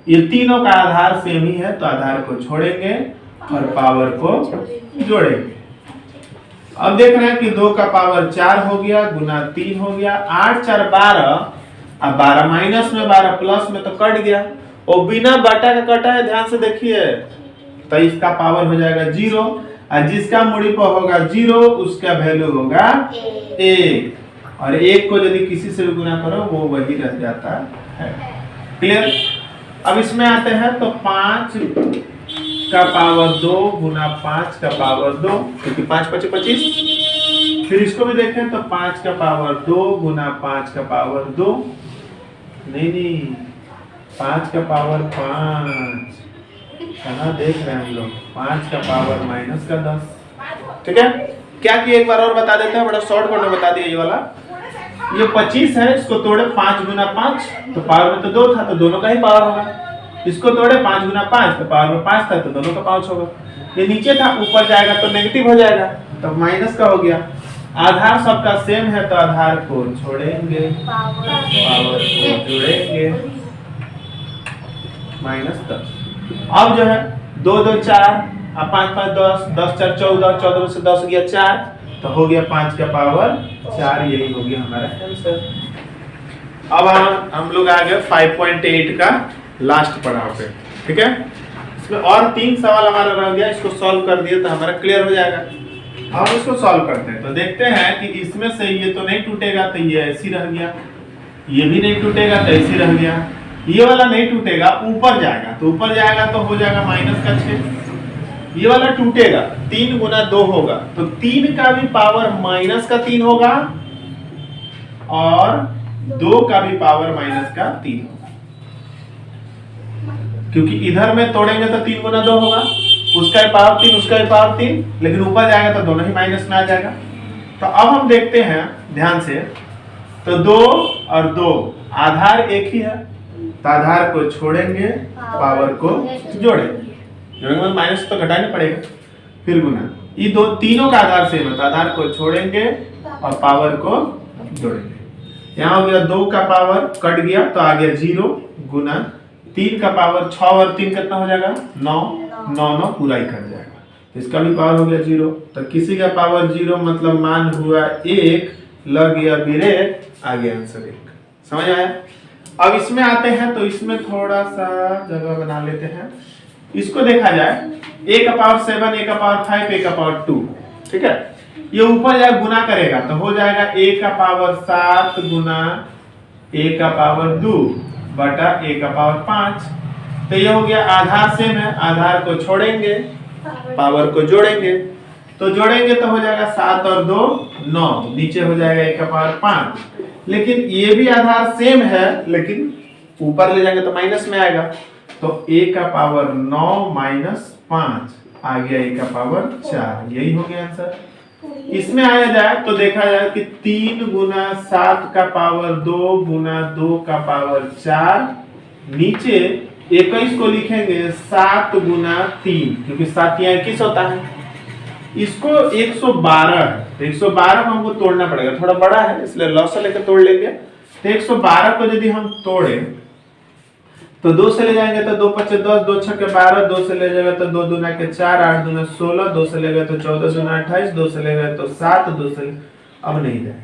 ये तीनों का आधार सेम ही है तो आधार को छोड़ेंगे और पावर को जोड़ेंगे। अब देख रहे हैं कि 2 का पावर 4 हो गया गुना 3 हो गया, 8 4 12, अब 12 माइनस में 12 प्लस में तो कट गया, और बिना बटा का कटा है, ध्यान से देखिए, तो इसका पावर हो जाएगा 0, और जिसका मुड़ी पर होगा 0 उसका वैल्यू होगा 1, और 1 को यदि किसी से भी गुना करो वो वही रह जाता है, क्लियर। अब इसमें आते हैं तो 5 का पावर 2 गुना 5 का पावर 2, क्योंकि 5 पचे 25, फिर इसको भी देखें तो 5 का पावर 2 गुना 5 का पावर 2, नहीं 5 का पावर 5, कहाँ देख रहे हैं हम लोग, 5 का पावर माइनस का 10, ठीक है। क्या कि एक बार और बता देते हैं, बड़ा शॉर्ट कट में बता दिया ये वाला। ये 25 है, इसको तोड़े 5 गुना 5 तो पावर में तो 2 था तो दोनों का ही पावर होगा। इसको तोड़े 5 गुना 5 तो पावर में 5 था तो दोनों का 5 होगा। ये नीचे था, ऊपर जाएगा तो नेगेटिव हो जाएगा, तो माइनस का हो गया। आधार सबका सेम है तो आधार को छोड़ेंगे, पावर को जोड़ेंगे, -10। अब जो है 2 2 4 अब 5 5 10, 10 4 14, 14 में से 10 गया 4 तो हो गया 5 का पावर 4। यही हो गया हमारा आंसर। अब हम लोग आ गए 5.8 का लास्ट पड़ाव पे, ठीक है। इसमें और 3 सवाल हमारा रह गया, इसको सॉल्व कर दिए तो हमारा क्लियर हो जाएगा। अब हम इसको सॉल्व करते हैं तो देखते हैं कि इसमें से ये तो नहीं टूटेगा तो ये ऐसे ही रह गया, ये भी नहीं टूटेगा तो ऐसे ही रह गया, ये वाला नहीं टूटेगा ऊपर जाएगा तो ऊपर जाएगा तो हो जाएगा -6। ये वाला टूटेगा 3 गुना 2 होगा तो 3 का भी पावर -3 होगा और 2 का भी पावर -3 होगा, क्योंकि इधर में तोड़ेंगे तो 3 गुना 2 होगा, उसका भी पावर 3 उसका भी पावर 3, लेकिन ऊपर जाएगा तो दोनों ही माइनस में आ जाएगा। तो अब हम देखते हैं ध्यान से, तो 2 और 2 आधार एक ही है तो आधार को छोड़ेंगे, पावर को जोड़ेंगे, माइनस तो घटाना पड़ेगा, फिर गुना। ये दो तीनों का आधार सेम है तो आधार को छोड़ेंगे और पावर को जोड़ेंगे। यहाँ हो गया 2 का पावर कट गया तो आ गया 0 गुना 3 का पावर 6 और 3 कितना हो जाएगा 9, 9 9 पूरा ही कट जाएगा, इसका भी पावर हो गया 0। तो किसी का पावर 0 मतलब मान हुआ 1, लग गया ब्रेक, आ गया आंसर 1। समझ आया। अब इसमें आते हैं तो इसमें थोड़ा सा जगह बना लेते हैं। इसको देखा जाए a का पावर 7, a का पावर 5, a का पावर 2, ठीक है। ये ऊपर जाए गुना करेगा तो हो जाएगा a का पावर 7 गुना a का पावर 2 बटा a का पावर 5। तो ये हो गया आधार सेम है, आधार को छोड़ेंगे, पावर को जोड़ेंगे, तो जोड़ेंगे तो हो जाएगा 7 और 2 9, नीचे हो जाएगा a का पावर 5। लेकिन ये भी आधार सेम है लेकिन ऊपर ले जाएंगे तो माइनस में आएगा, तो a का पावर 9 -5 आ गया a का पावर 4। यही हो गया आंसर। इसमें आया जाए तो देखा जाए कि 3 गुना 7 का पावर 2 गुना 2 का पावर 4, नीचे 21 को लिखेंगे 7 गुना 3, क्योंकि 7 यहाँ 21 होता है। इसको 112 है तो 112 को हमको तोड़ना पड़ेगा, थोड़ा बड़ा है इसलिए लॉस से लेकर तोड़ लेंगे। तो 112 को यदि हम तोड़े तो 2 से ले जाएंगे तो 2 5 10, 2 6 12, 2 से ले जाएगा तो 2 दूना के 4, 8 दूना 16, 2 से ले गए तो 14 दूना 28, 2 से ले गए तो 7, 2 से अब नहीं जाएगा।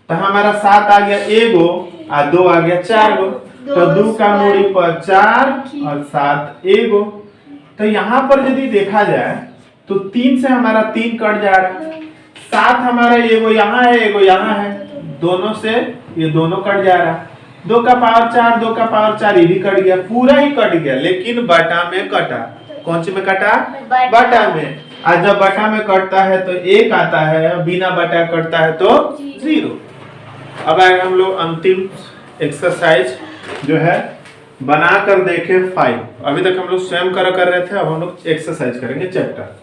तो हमारा 7 आ गया एगो और 2 आ गया 4 गो, तो 2 का मूड़ी पर 4 और 7 एगो। तो यहाँ पर यदि देखा जाए तो 3 से हमारा 3 कट जा रहा है, 7 हमारा एगो यहाँ है एगो यहाँ है, दोनों से ये दोनों कट जा रहा है, 2 का पावर 4, 2 का पावर 4 ये भी कट गया, पूरा ही कट गया, लेकिन बटा में कटा। कौन सी में कटा? बटा में। और जब बटा में कटता है तो 1 आता है, बिना बटा कटता है तो 0। अब आए हम लोग अंतिम एक्सरसाइज जो है बना कर देखे 5। अभी तक हम लोग स्वयं कर रहे थे, अब हम लोग एक्सरसाइज करेंगे चैप्टर।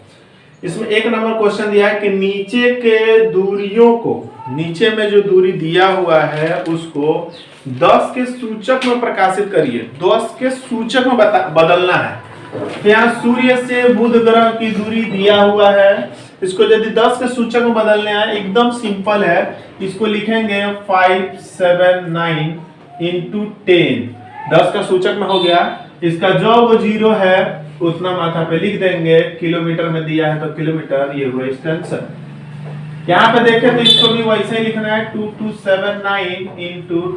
इसमें 1 नंबर क्वेश्चन दिया है कि नीचे के दूरियों को, नीचे में जो दूरी दिया हुआ है उसको 10 के सूचक में प्रकाशित करिए। 10 के सूचक में बदलना है। तो यहाँ सूर्य से बुध ग्रह की दूरी दिया हुआ है, इसको यदि 10 के सूचक में बदलने है एकदम सिंपल है, इसको लिखेंगे 579 × 10। 10 का सूचक में हो गया, इसका जो वो 0 है उतना माथा पे लिख देंगे, किलोमीटर में दिया है तो किलोमीटर, ये हुआ इसका आंसर। यहाँ पे देखें तो इसको भी वैसे ही लिखना है 2279 ×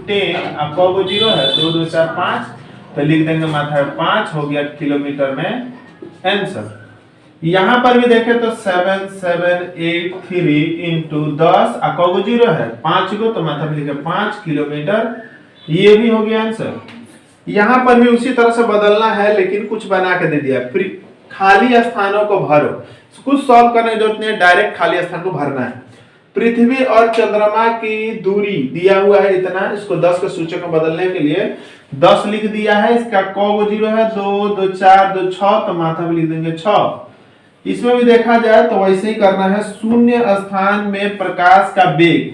10। आपका वो 0 है 2 2 4 5, तो लिख देंगे माथा पे 5, हो गया किलोमीटर में आंसर। यहाँ पर भी देखें तो 7783 × 10, आपका वो 0 है 5 गो, तो माथा पे लिखे 5 किलोमीटर, ये भी हो गया आंसर। यहाँ पर भी उसी तरह से बदलना है, लेकिन कुछ बना के दे दिया, खाली स्थानों को भरो। कुछ सॉल्व करने की जरूरत नहीं है, डायरेक्ट खाली स्थान को भरना है। पृथ्वी और चंद्रमा की दूरी दिया हुआ है इतना, इसको 10 के सूचक में बदलने के लिए 10 लिख दिया है, इसका को 0 है 2 2 4 2 6, तो माथा पे लिख देंगे 6। इसमें भी देखा जाए तो वैसे ही करना है। शून्य स्थान में प्रकाश का वेग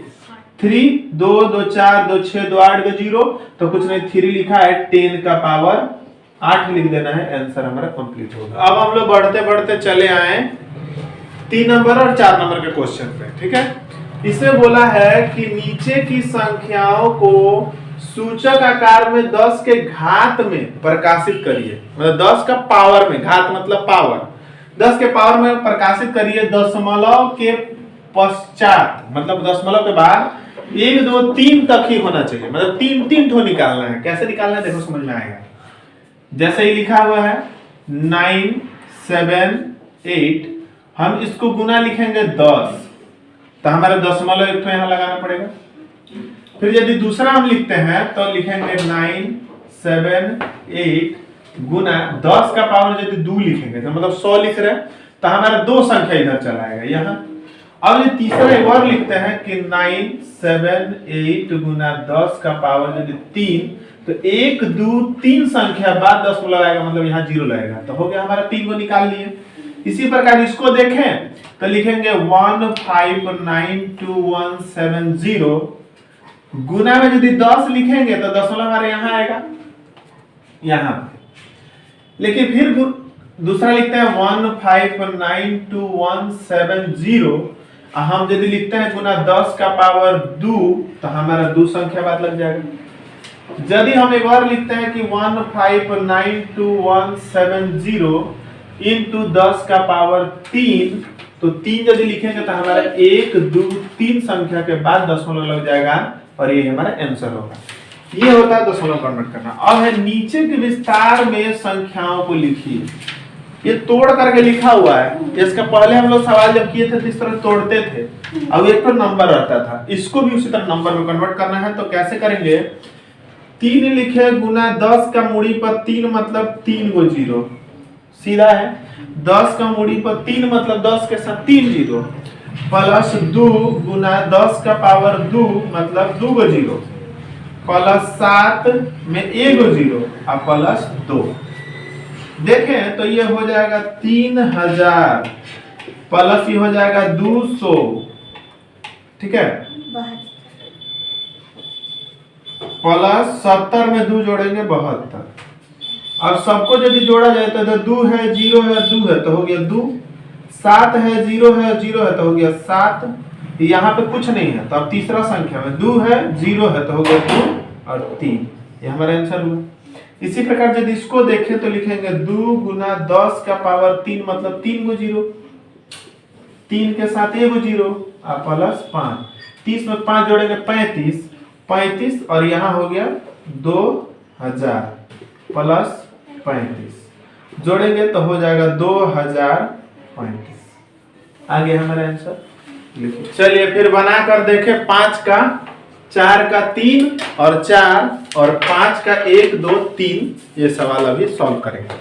3 2 2 4 2 6 2 8 का 0 तो कुछ नहीं 3 लिखा है 10 का पावर 8 लिख देना है, आंसर हमारा कंप्लीट होगा। अब हम लोग बढ़ते बढ़ते चले आए 3 नंबर और 4 नंबर के क्वेश्चन पे, ठीक है। इसमें बोला है कि नीचे की संख्याओं को सूचक आकार में 10 के घात में प्रकाशित करिए, मतलब 10 का पावर में, घात मतलब पावर, 10 के पावर में प्रकाशित करिए दशमलव के पश्चात, मतलब दशमलव के बाद 1 2 3 तक ही होना चाहिए, मतलब 3 ठो निकालना है। कैसे निकालना है देखो समझ में आएगा। जैसे ही लिखा हुआ है 9 7 8, हम इसको गुना लिखेंगे 10 तो हमारा दशमलव एक तो यहाँ लगाना पड़ेगा। फिर यदि दूसरा हम लिखते हैं तो लिखेंगे 9 7 8 गुना 10 का पावर यदि 2 लिखेंगे तो मतलब 100 लिख रहे हैं तो हमारा 2 संख्या इधर चला आएगा यहाँ। अब ये तीसरा एक और लिखते हैं कि 9 7 8 गुना 10 का पावर यदि 3 तो 1 2 3 संख्या बाद दशमलव आएगा, मतलब यहाँ 0 लगेगा, तो हो गया हमारा 3 को निकाल लिए। इसी प्रकार इसको देखें तो लिखेंगे 1592170 गुना में यदि 10 लिखेंगे तो दशमलव हमारे यहाँ आएगा यहाँ। लेकिन फिर दूसरा लिखते हैं 1592170, हम यदि लिखते हैं गुना 10 का पावर 2 तो हमारा 2 संख्या बाद लग जाएगा। यदि हम एक बार लिखते हैं कि 1592170 इंटू 10 का पावर 3 तो 3 यदि लिखेंगे तो हमारा 1 2 3 संख्या के बाद दशमलव लग जाएगा और ये हमारा आंसर होगा। ये होता है दशमलव कन्वर्ट करना। अब है नीचे के विस्तार में संख्याओं को लिखिए, ये तोड़ करके लिखा हुआ है। इसका पहले हम लोग सवाल जब किए थे तो इस तरह तोड़ते थे, अब एक पर नंबर रहता था, इसको भी उसी तरह नंबर में कन्वर्ट करना है। तो कैसे करेंगे, 3 लिखे गुना 10 का मूड़ी पर 3 मतलब 3 गो 0, सीधा है। 10 का मूड़ी पर 3 मतलब 10 के साथ 3 0 प्लस 2 गुना 10 का पावर 2 मतलब 2 गो 0 प्लस 7 में 1 गो 0 और प्लस 2। देखें तो ये हो जाएगा 3000 प्लस ये हो जाएगा 200, ठीक है, प्लस 70 में 2 जोड़ेंगे 72। अब सबको यदि जोड़ा जाए तो 2 है 0 है 2 है तो हो गया 2, 7 है 0 है 0 है तो हो गया 7, यहाँ पे कुछ नहीं है तो अब तीसरा संख्या में 2 है 0 है तो हो गया 2 और 3, ये हमारा आंसर हुआ। इसी प्रकार यदि इसको देखें तो लिखेंगे 2 गुना 10 का पावर 3 मतलब 3 गो 0, 3 के साथ 1 गो 0 और प्लस 5, 30 में 5 जोड़ेंगे 35, 35 और यहाँ हो गया 2000 प्लस 35 जोड़ेंगे तो हो जाएगा 2035। आगे हमारा आंसर लिखिए। चलिए फिर बना कर देखें 5 का 4 का 3 और 4 और 5 का 1 2 3, ये सवाल अभी सॉल्व करेंगे।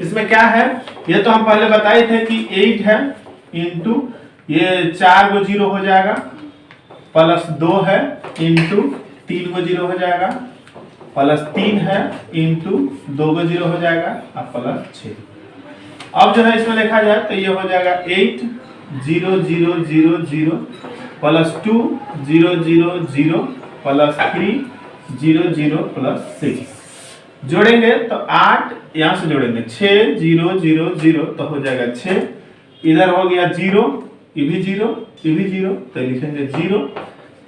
इसमें क्या है, ये तो हम पहले बताए थे कि 8 है इंटू ये 4 गो 0 हो जाएगा प्लस 2 है इंटू 3 गो 0 हो जाएगा प्लस 3 है इंटू 2 गो 0 हो जाएगा और प्लस 6। अब जो है इसमें लिखा जाए तो ये हो जाएगा 8 0 0 0 0 प्लस 2 0 0 0 प्लस 3 0 0 प्लस 6। जोड़ेंगे तो 8 यहाँ से जोड़ेंगे 6 0 0 0 तो हो जाएगा 6, इधर हो गया 0, ये भी 0 ये भी 0 तो लिखेंगे 0।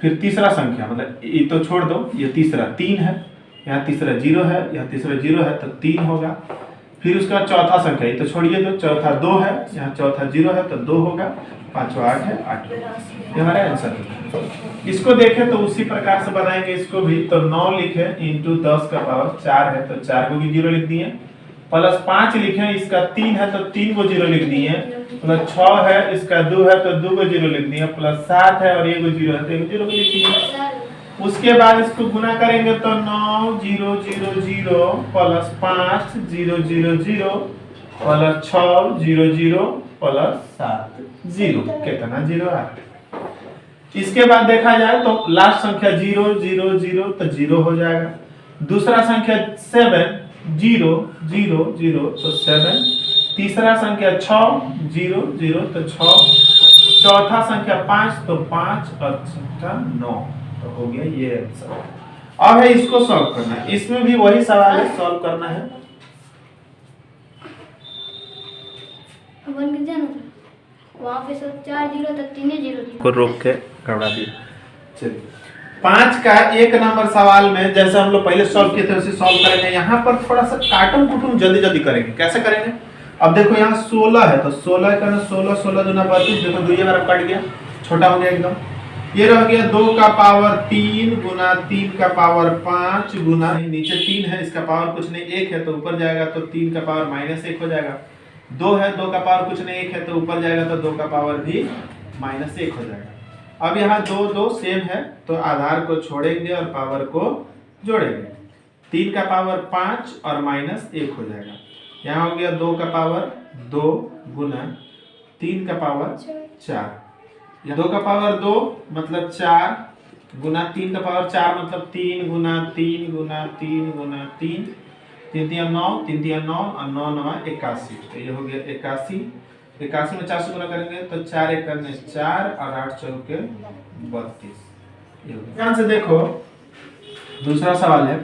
फिर तीसरा संख्या मतलब ये तो छोड़ दो, ये तीसरा 3 है, यहाँ तीसरा 0 है, यहाँ तीसरा 0 है तो 3 होगा। फिर उसका चौथा संख्या ये तो छोड़िए दो, चौथा 2 है, यहाँ चौथा 0 है तो 2 होगा, पांचवा 8 है 8, ये हमारा आंसर है। इसको देखें तो उसी प्रकार से बनाएंगे इसको भी, तो 9 लिखे इंटू 10 का पावर 4 है तो 4 को भी 0 लिख दिए, प्लस 5 लिखे इसका 3 है तो 3 को 0 लिख दिए, प्लस 6 है इसका 2 है तो 2 को 0 लिख दिए, प्लस 7 है और 1 को 0 है तो 1 को 0 लिख दिए। उसके बाद इसको गुना करेंगे तो 9 0 0 0 प्लस 5 0 0 0 प्लस 6 0 0 प्लस 7 0, कितना 0 आ। इसके बाद देखा जाए तो लास्ट संख्या 0 0 0 तो 0 हो जाएगा। दूसरा संख्या 7 0 0 0 तो 7, तीसरा संख्या 6 0 0 तो 6, चौथा संख्या 5, तो 5 और 9, तो हो गया ये आंसर। अब है इसको सॉल्व करना है, इसमें भी वही सवाल है, सॉल्व करना है। वहाँ पे सब 4 0 तक 3 0 को रोक के गड़बड़ा दिया। चलिए 5 का 1 नंबर सवाल में जैसे हम लोग पहले सॉल्व किए थे उसे सॉल्व करेंगे। यहाँ पर थोड़ा सा काटम कुटुम जल्दी जल्दी करेंगे। कैसे करेंगे? अब देखो यहाँ 16 है, तो 16 करना 16 16 दूना 32, देखो 2 बार कट गया, छोटा हो गया एकदम। ये रह गया 2 का पावर 3 गुना 3 का पावर 5 गुना, नीचे 3 है, इसका पावर कुछ नहीं 1 है, तो ऊपर जाएगा तो 3 का पावर -1 हो जाएगा। 2 है, 2 का पावर कुछ नहीं 1 है, तो ऊपर जाएगा तो 2 का पावर भी -1 हो जाएगा। अब यहाँ 2 2 सेम है, तो आधार को छोड़ेंगे और पावर को जोड़ेंगे। 3 का पावर 5 और -1 हो जाएगा। यहाँ हो गया 2 का पावर 2 गुना 3 का पावर 4, 2 का पावर 2 मतलब 4 गुना 3 का पावर 4 मतलब 3 गुना 3 गुना 3 गुना 3, 3 3 9, 3 3 9 और 9 9 81, तो ये हो गया 81। 81 में 4 से गुना करेंगे तो 4 1 करने 4 और 8 चौके 32। ध्यान से देखो, दूसरा सवाल है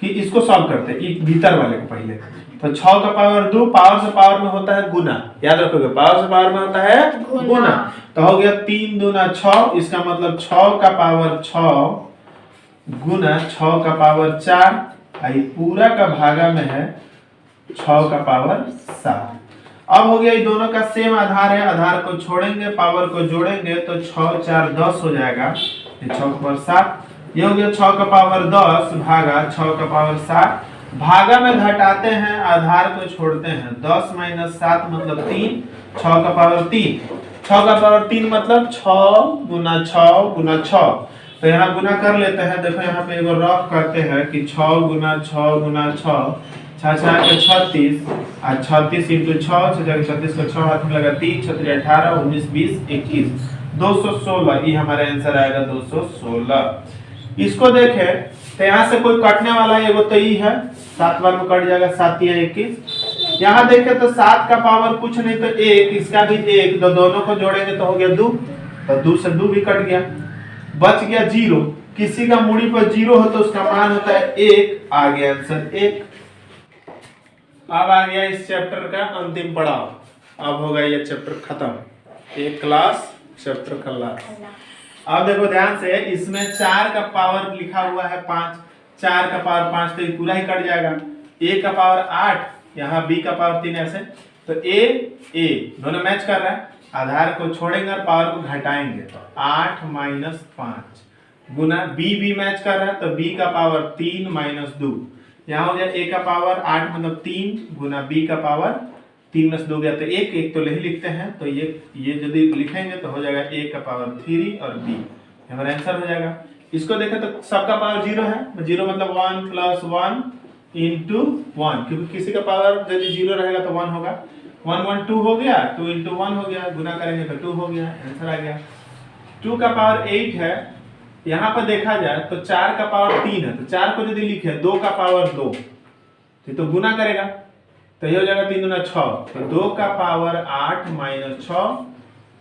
कि इसको सॉल्व करते हैं, एक भीतर वाले को पहले। तो 6 का पावर 2, पावर से पावर में होता है गुना, याद रखोगे, पावर से पावर में होता है गुना। तो हो गया 3 दूना 6, इसका मतलब 6 का पावर 6 गुना 6 का पावर 4, आई पूरा का भागा में है 6 का पावर 7। अब हो गया ये दोनों का सेम आधार है, आधार को छोड़ेंगे पावर को जोड़ेंगे तो 6 4 10 हो जाएगा, ये 6 का पावर 7। ये हो गया 6 का पावर 10 भागा 6 का पावर 7, भागा में घटाते हैं आधार को छोड़ते हैं, 10 - 7 मतलब 3, 6 का पावर 3, 6 का पावर 3 मतलब 6 गुना 6 गुना 6, तो यहाँ गुना कर लेते हैं। देखो यहाँ पे एगो रफ करते हैं कि 6 गुना 6 गुना 6, 6 6 के 36 और 36 इंटू 6, 6 के 36 को 6 हाथ में लगा 3, 6 3 18, 19 20 21, 216, ये हमारा आंसर आएगा 216। इसको देखें तो यहाँ से कोई कटने वाला है, एगो तो ई है, 7 बार में कट जाएगा, 7 या 21। यहाँ देखें तो 7 का पावर कुछ नहीं तो 1, इसका भी 1, तो दोनों को जोड़ेंगे तो हो गया 2, तो 2 से 2 भी कट गया, बच गया 0। किसी का मूड़ी पर 0 हो तो उसका मान होता है 1, आ गया आंसर 1। अब आ गया इस चैप्टर का अंतिम पड़ाव, अब होगा ये चैप्टर खत्म, एक क्लास चैप्टर खल्लास। अब देखो ध्यान से, इसमें 4 का पावर लिखा हुआ है 5, 4 का पावर 5 तो ये पूरा ही कट जाएगा, a का पावर 8, यहाँ b का पावर 3, ऐसे तो a दोनों मैच कर रहा है, आधार को छोड़ेंगे और पावर को घटाएंगे तो 8 - 5 गुना b मैच कर रहा है, तो b का पावर 3 - 2, यहाँ हो गया a का पावर 8 मतलब 3 गुना b का पावर 3 में से 2 गया तो 1 1, तो नहीं लिखते हैं, तो ये यदि लिखेंगे तो हो जाएगा a का पावर 3 और b, हमारा आंसर हो जाएगा। इसको देखें तो सबका पावर 0 है, 0 मतलब 1 + 1 इंटू 1, क्योंकि किसी का पावर यदि 0 रहेगा तो 1 होगा, 1 1 2 हो गया, 2 इंटू 1 हो गया, गुना करेंगे तो 2 हो गया, आंसर आ गया। 2 का पावर 8 है, यहाँ पर देखा जाए तो 4 का पावर 3 है, तो 4 को यदि लिखे 2 का पावर 2, तो गुना करेगा तो ये हो जाएगा 3 दूना 6, तो 2 का पावर 8 - 6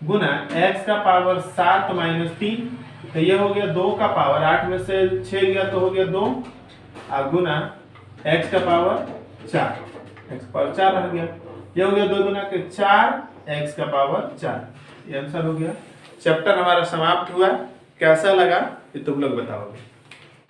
गुना x का पावर 7 - 3, तो ये हो गया 2 का पावर 8 में से 6 गया तो हो गया 2, और गुना x का पावर 4, x का पावर 4 रह गया, ये हो गया 2 गुना के 4, x का पावर 4, ये आंसर हो गया। चैप्टर हमारा समाप्त हुआ, कैसा लगा ये तुम लोग बताओगे।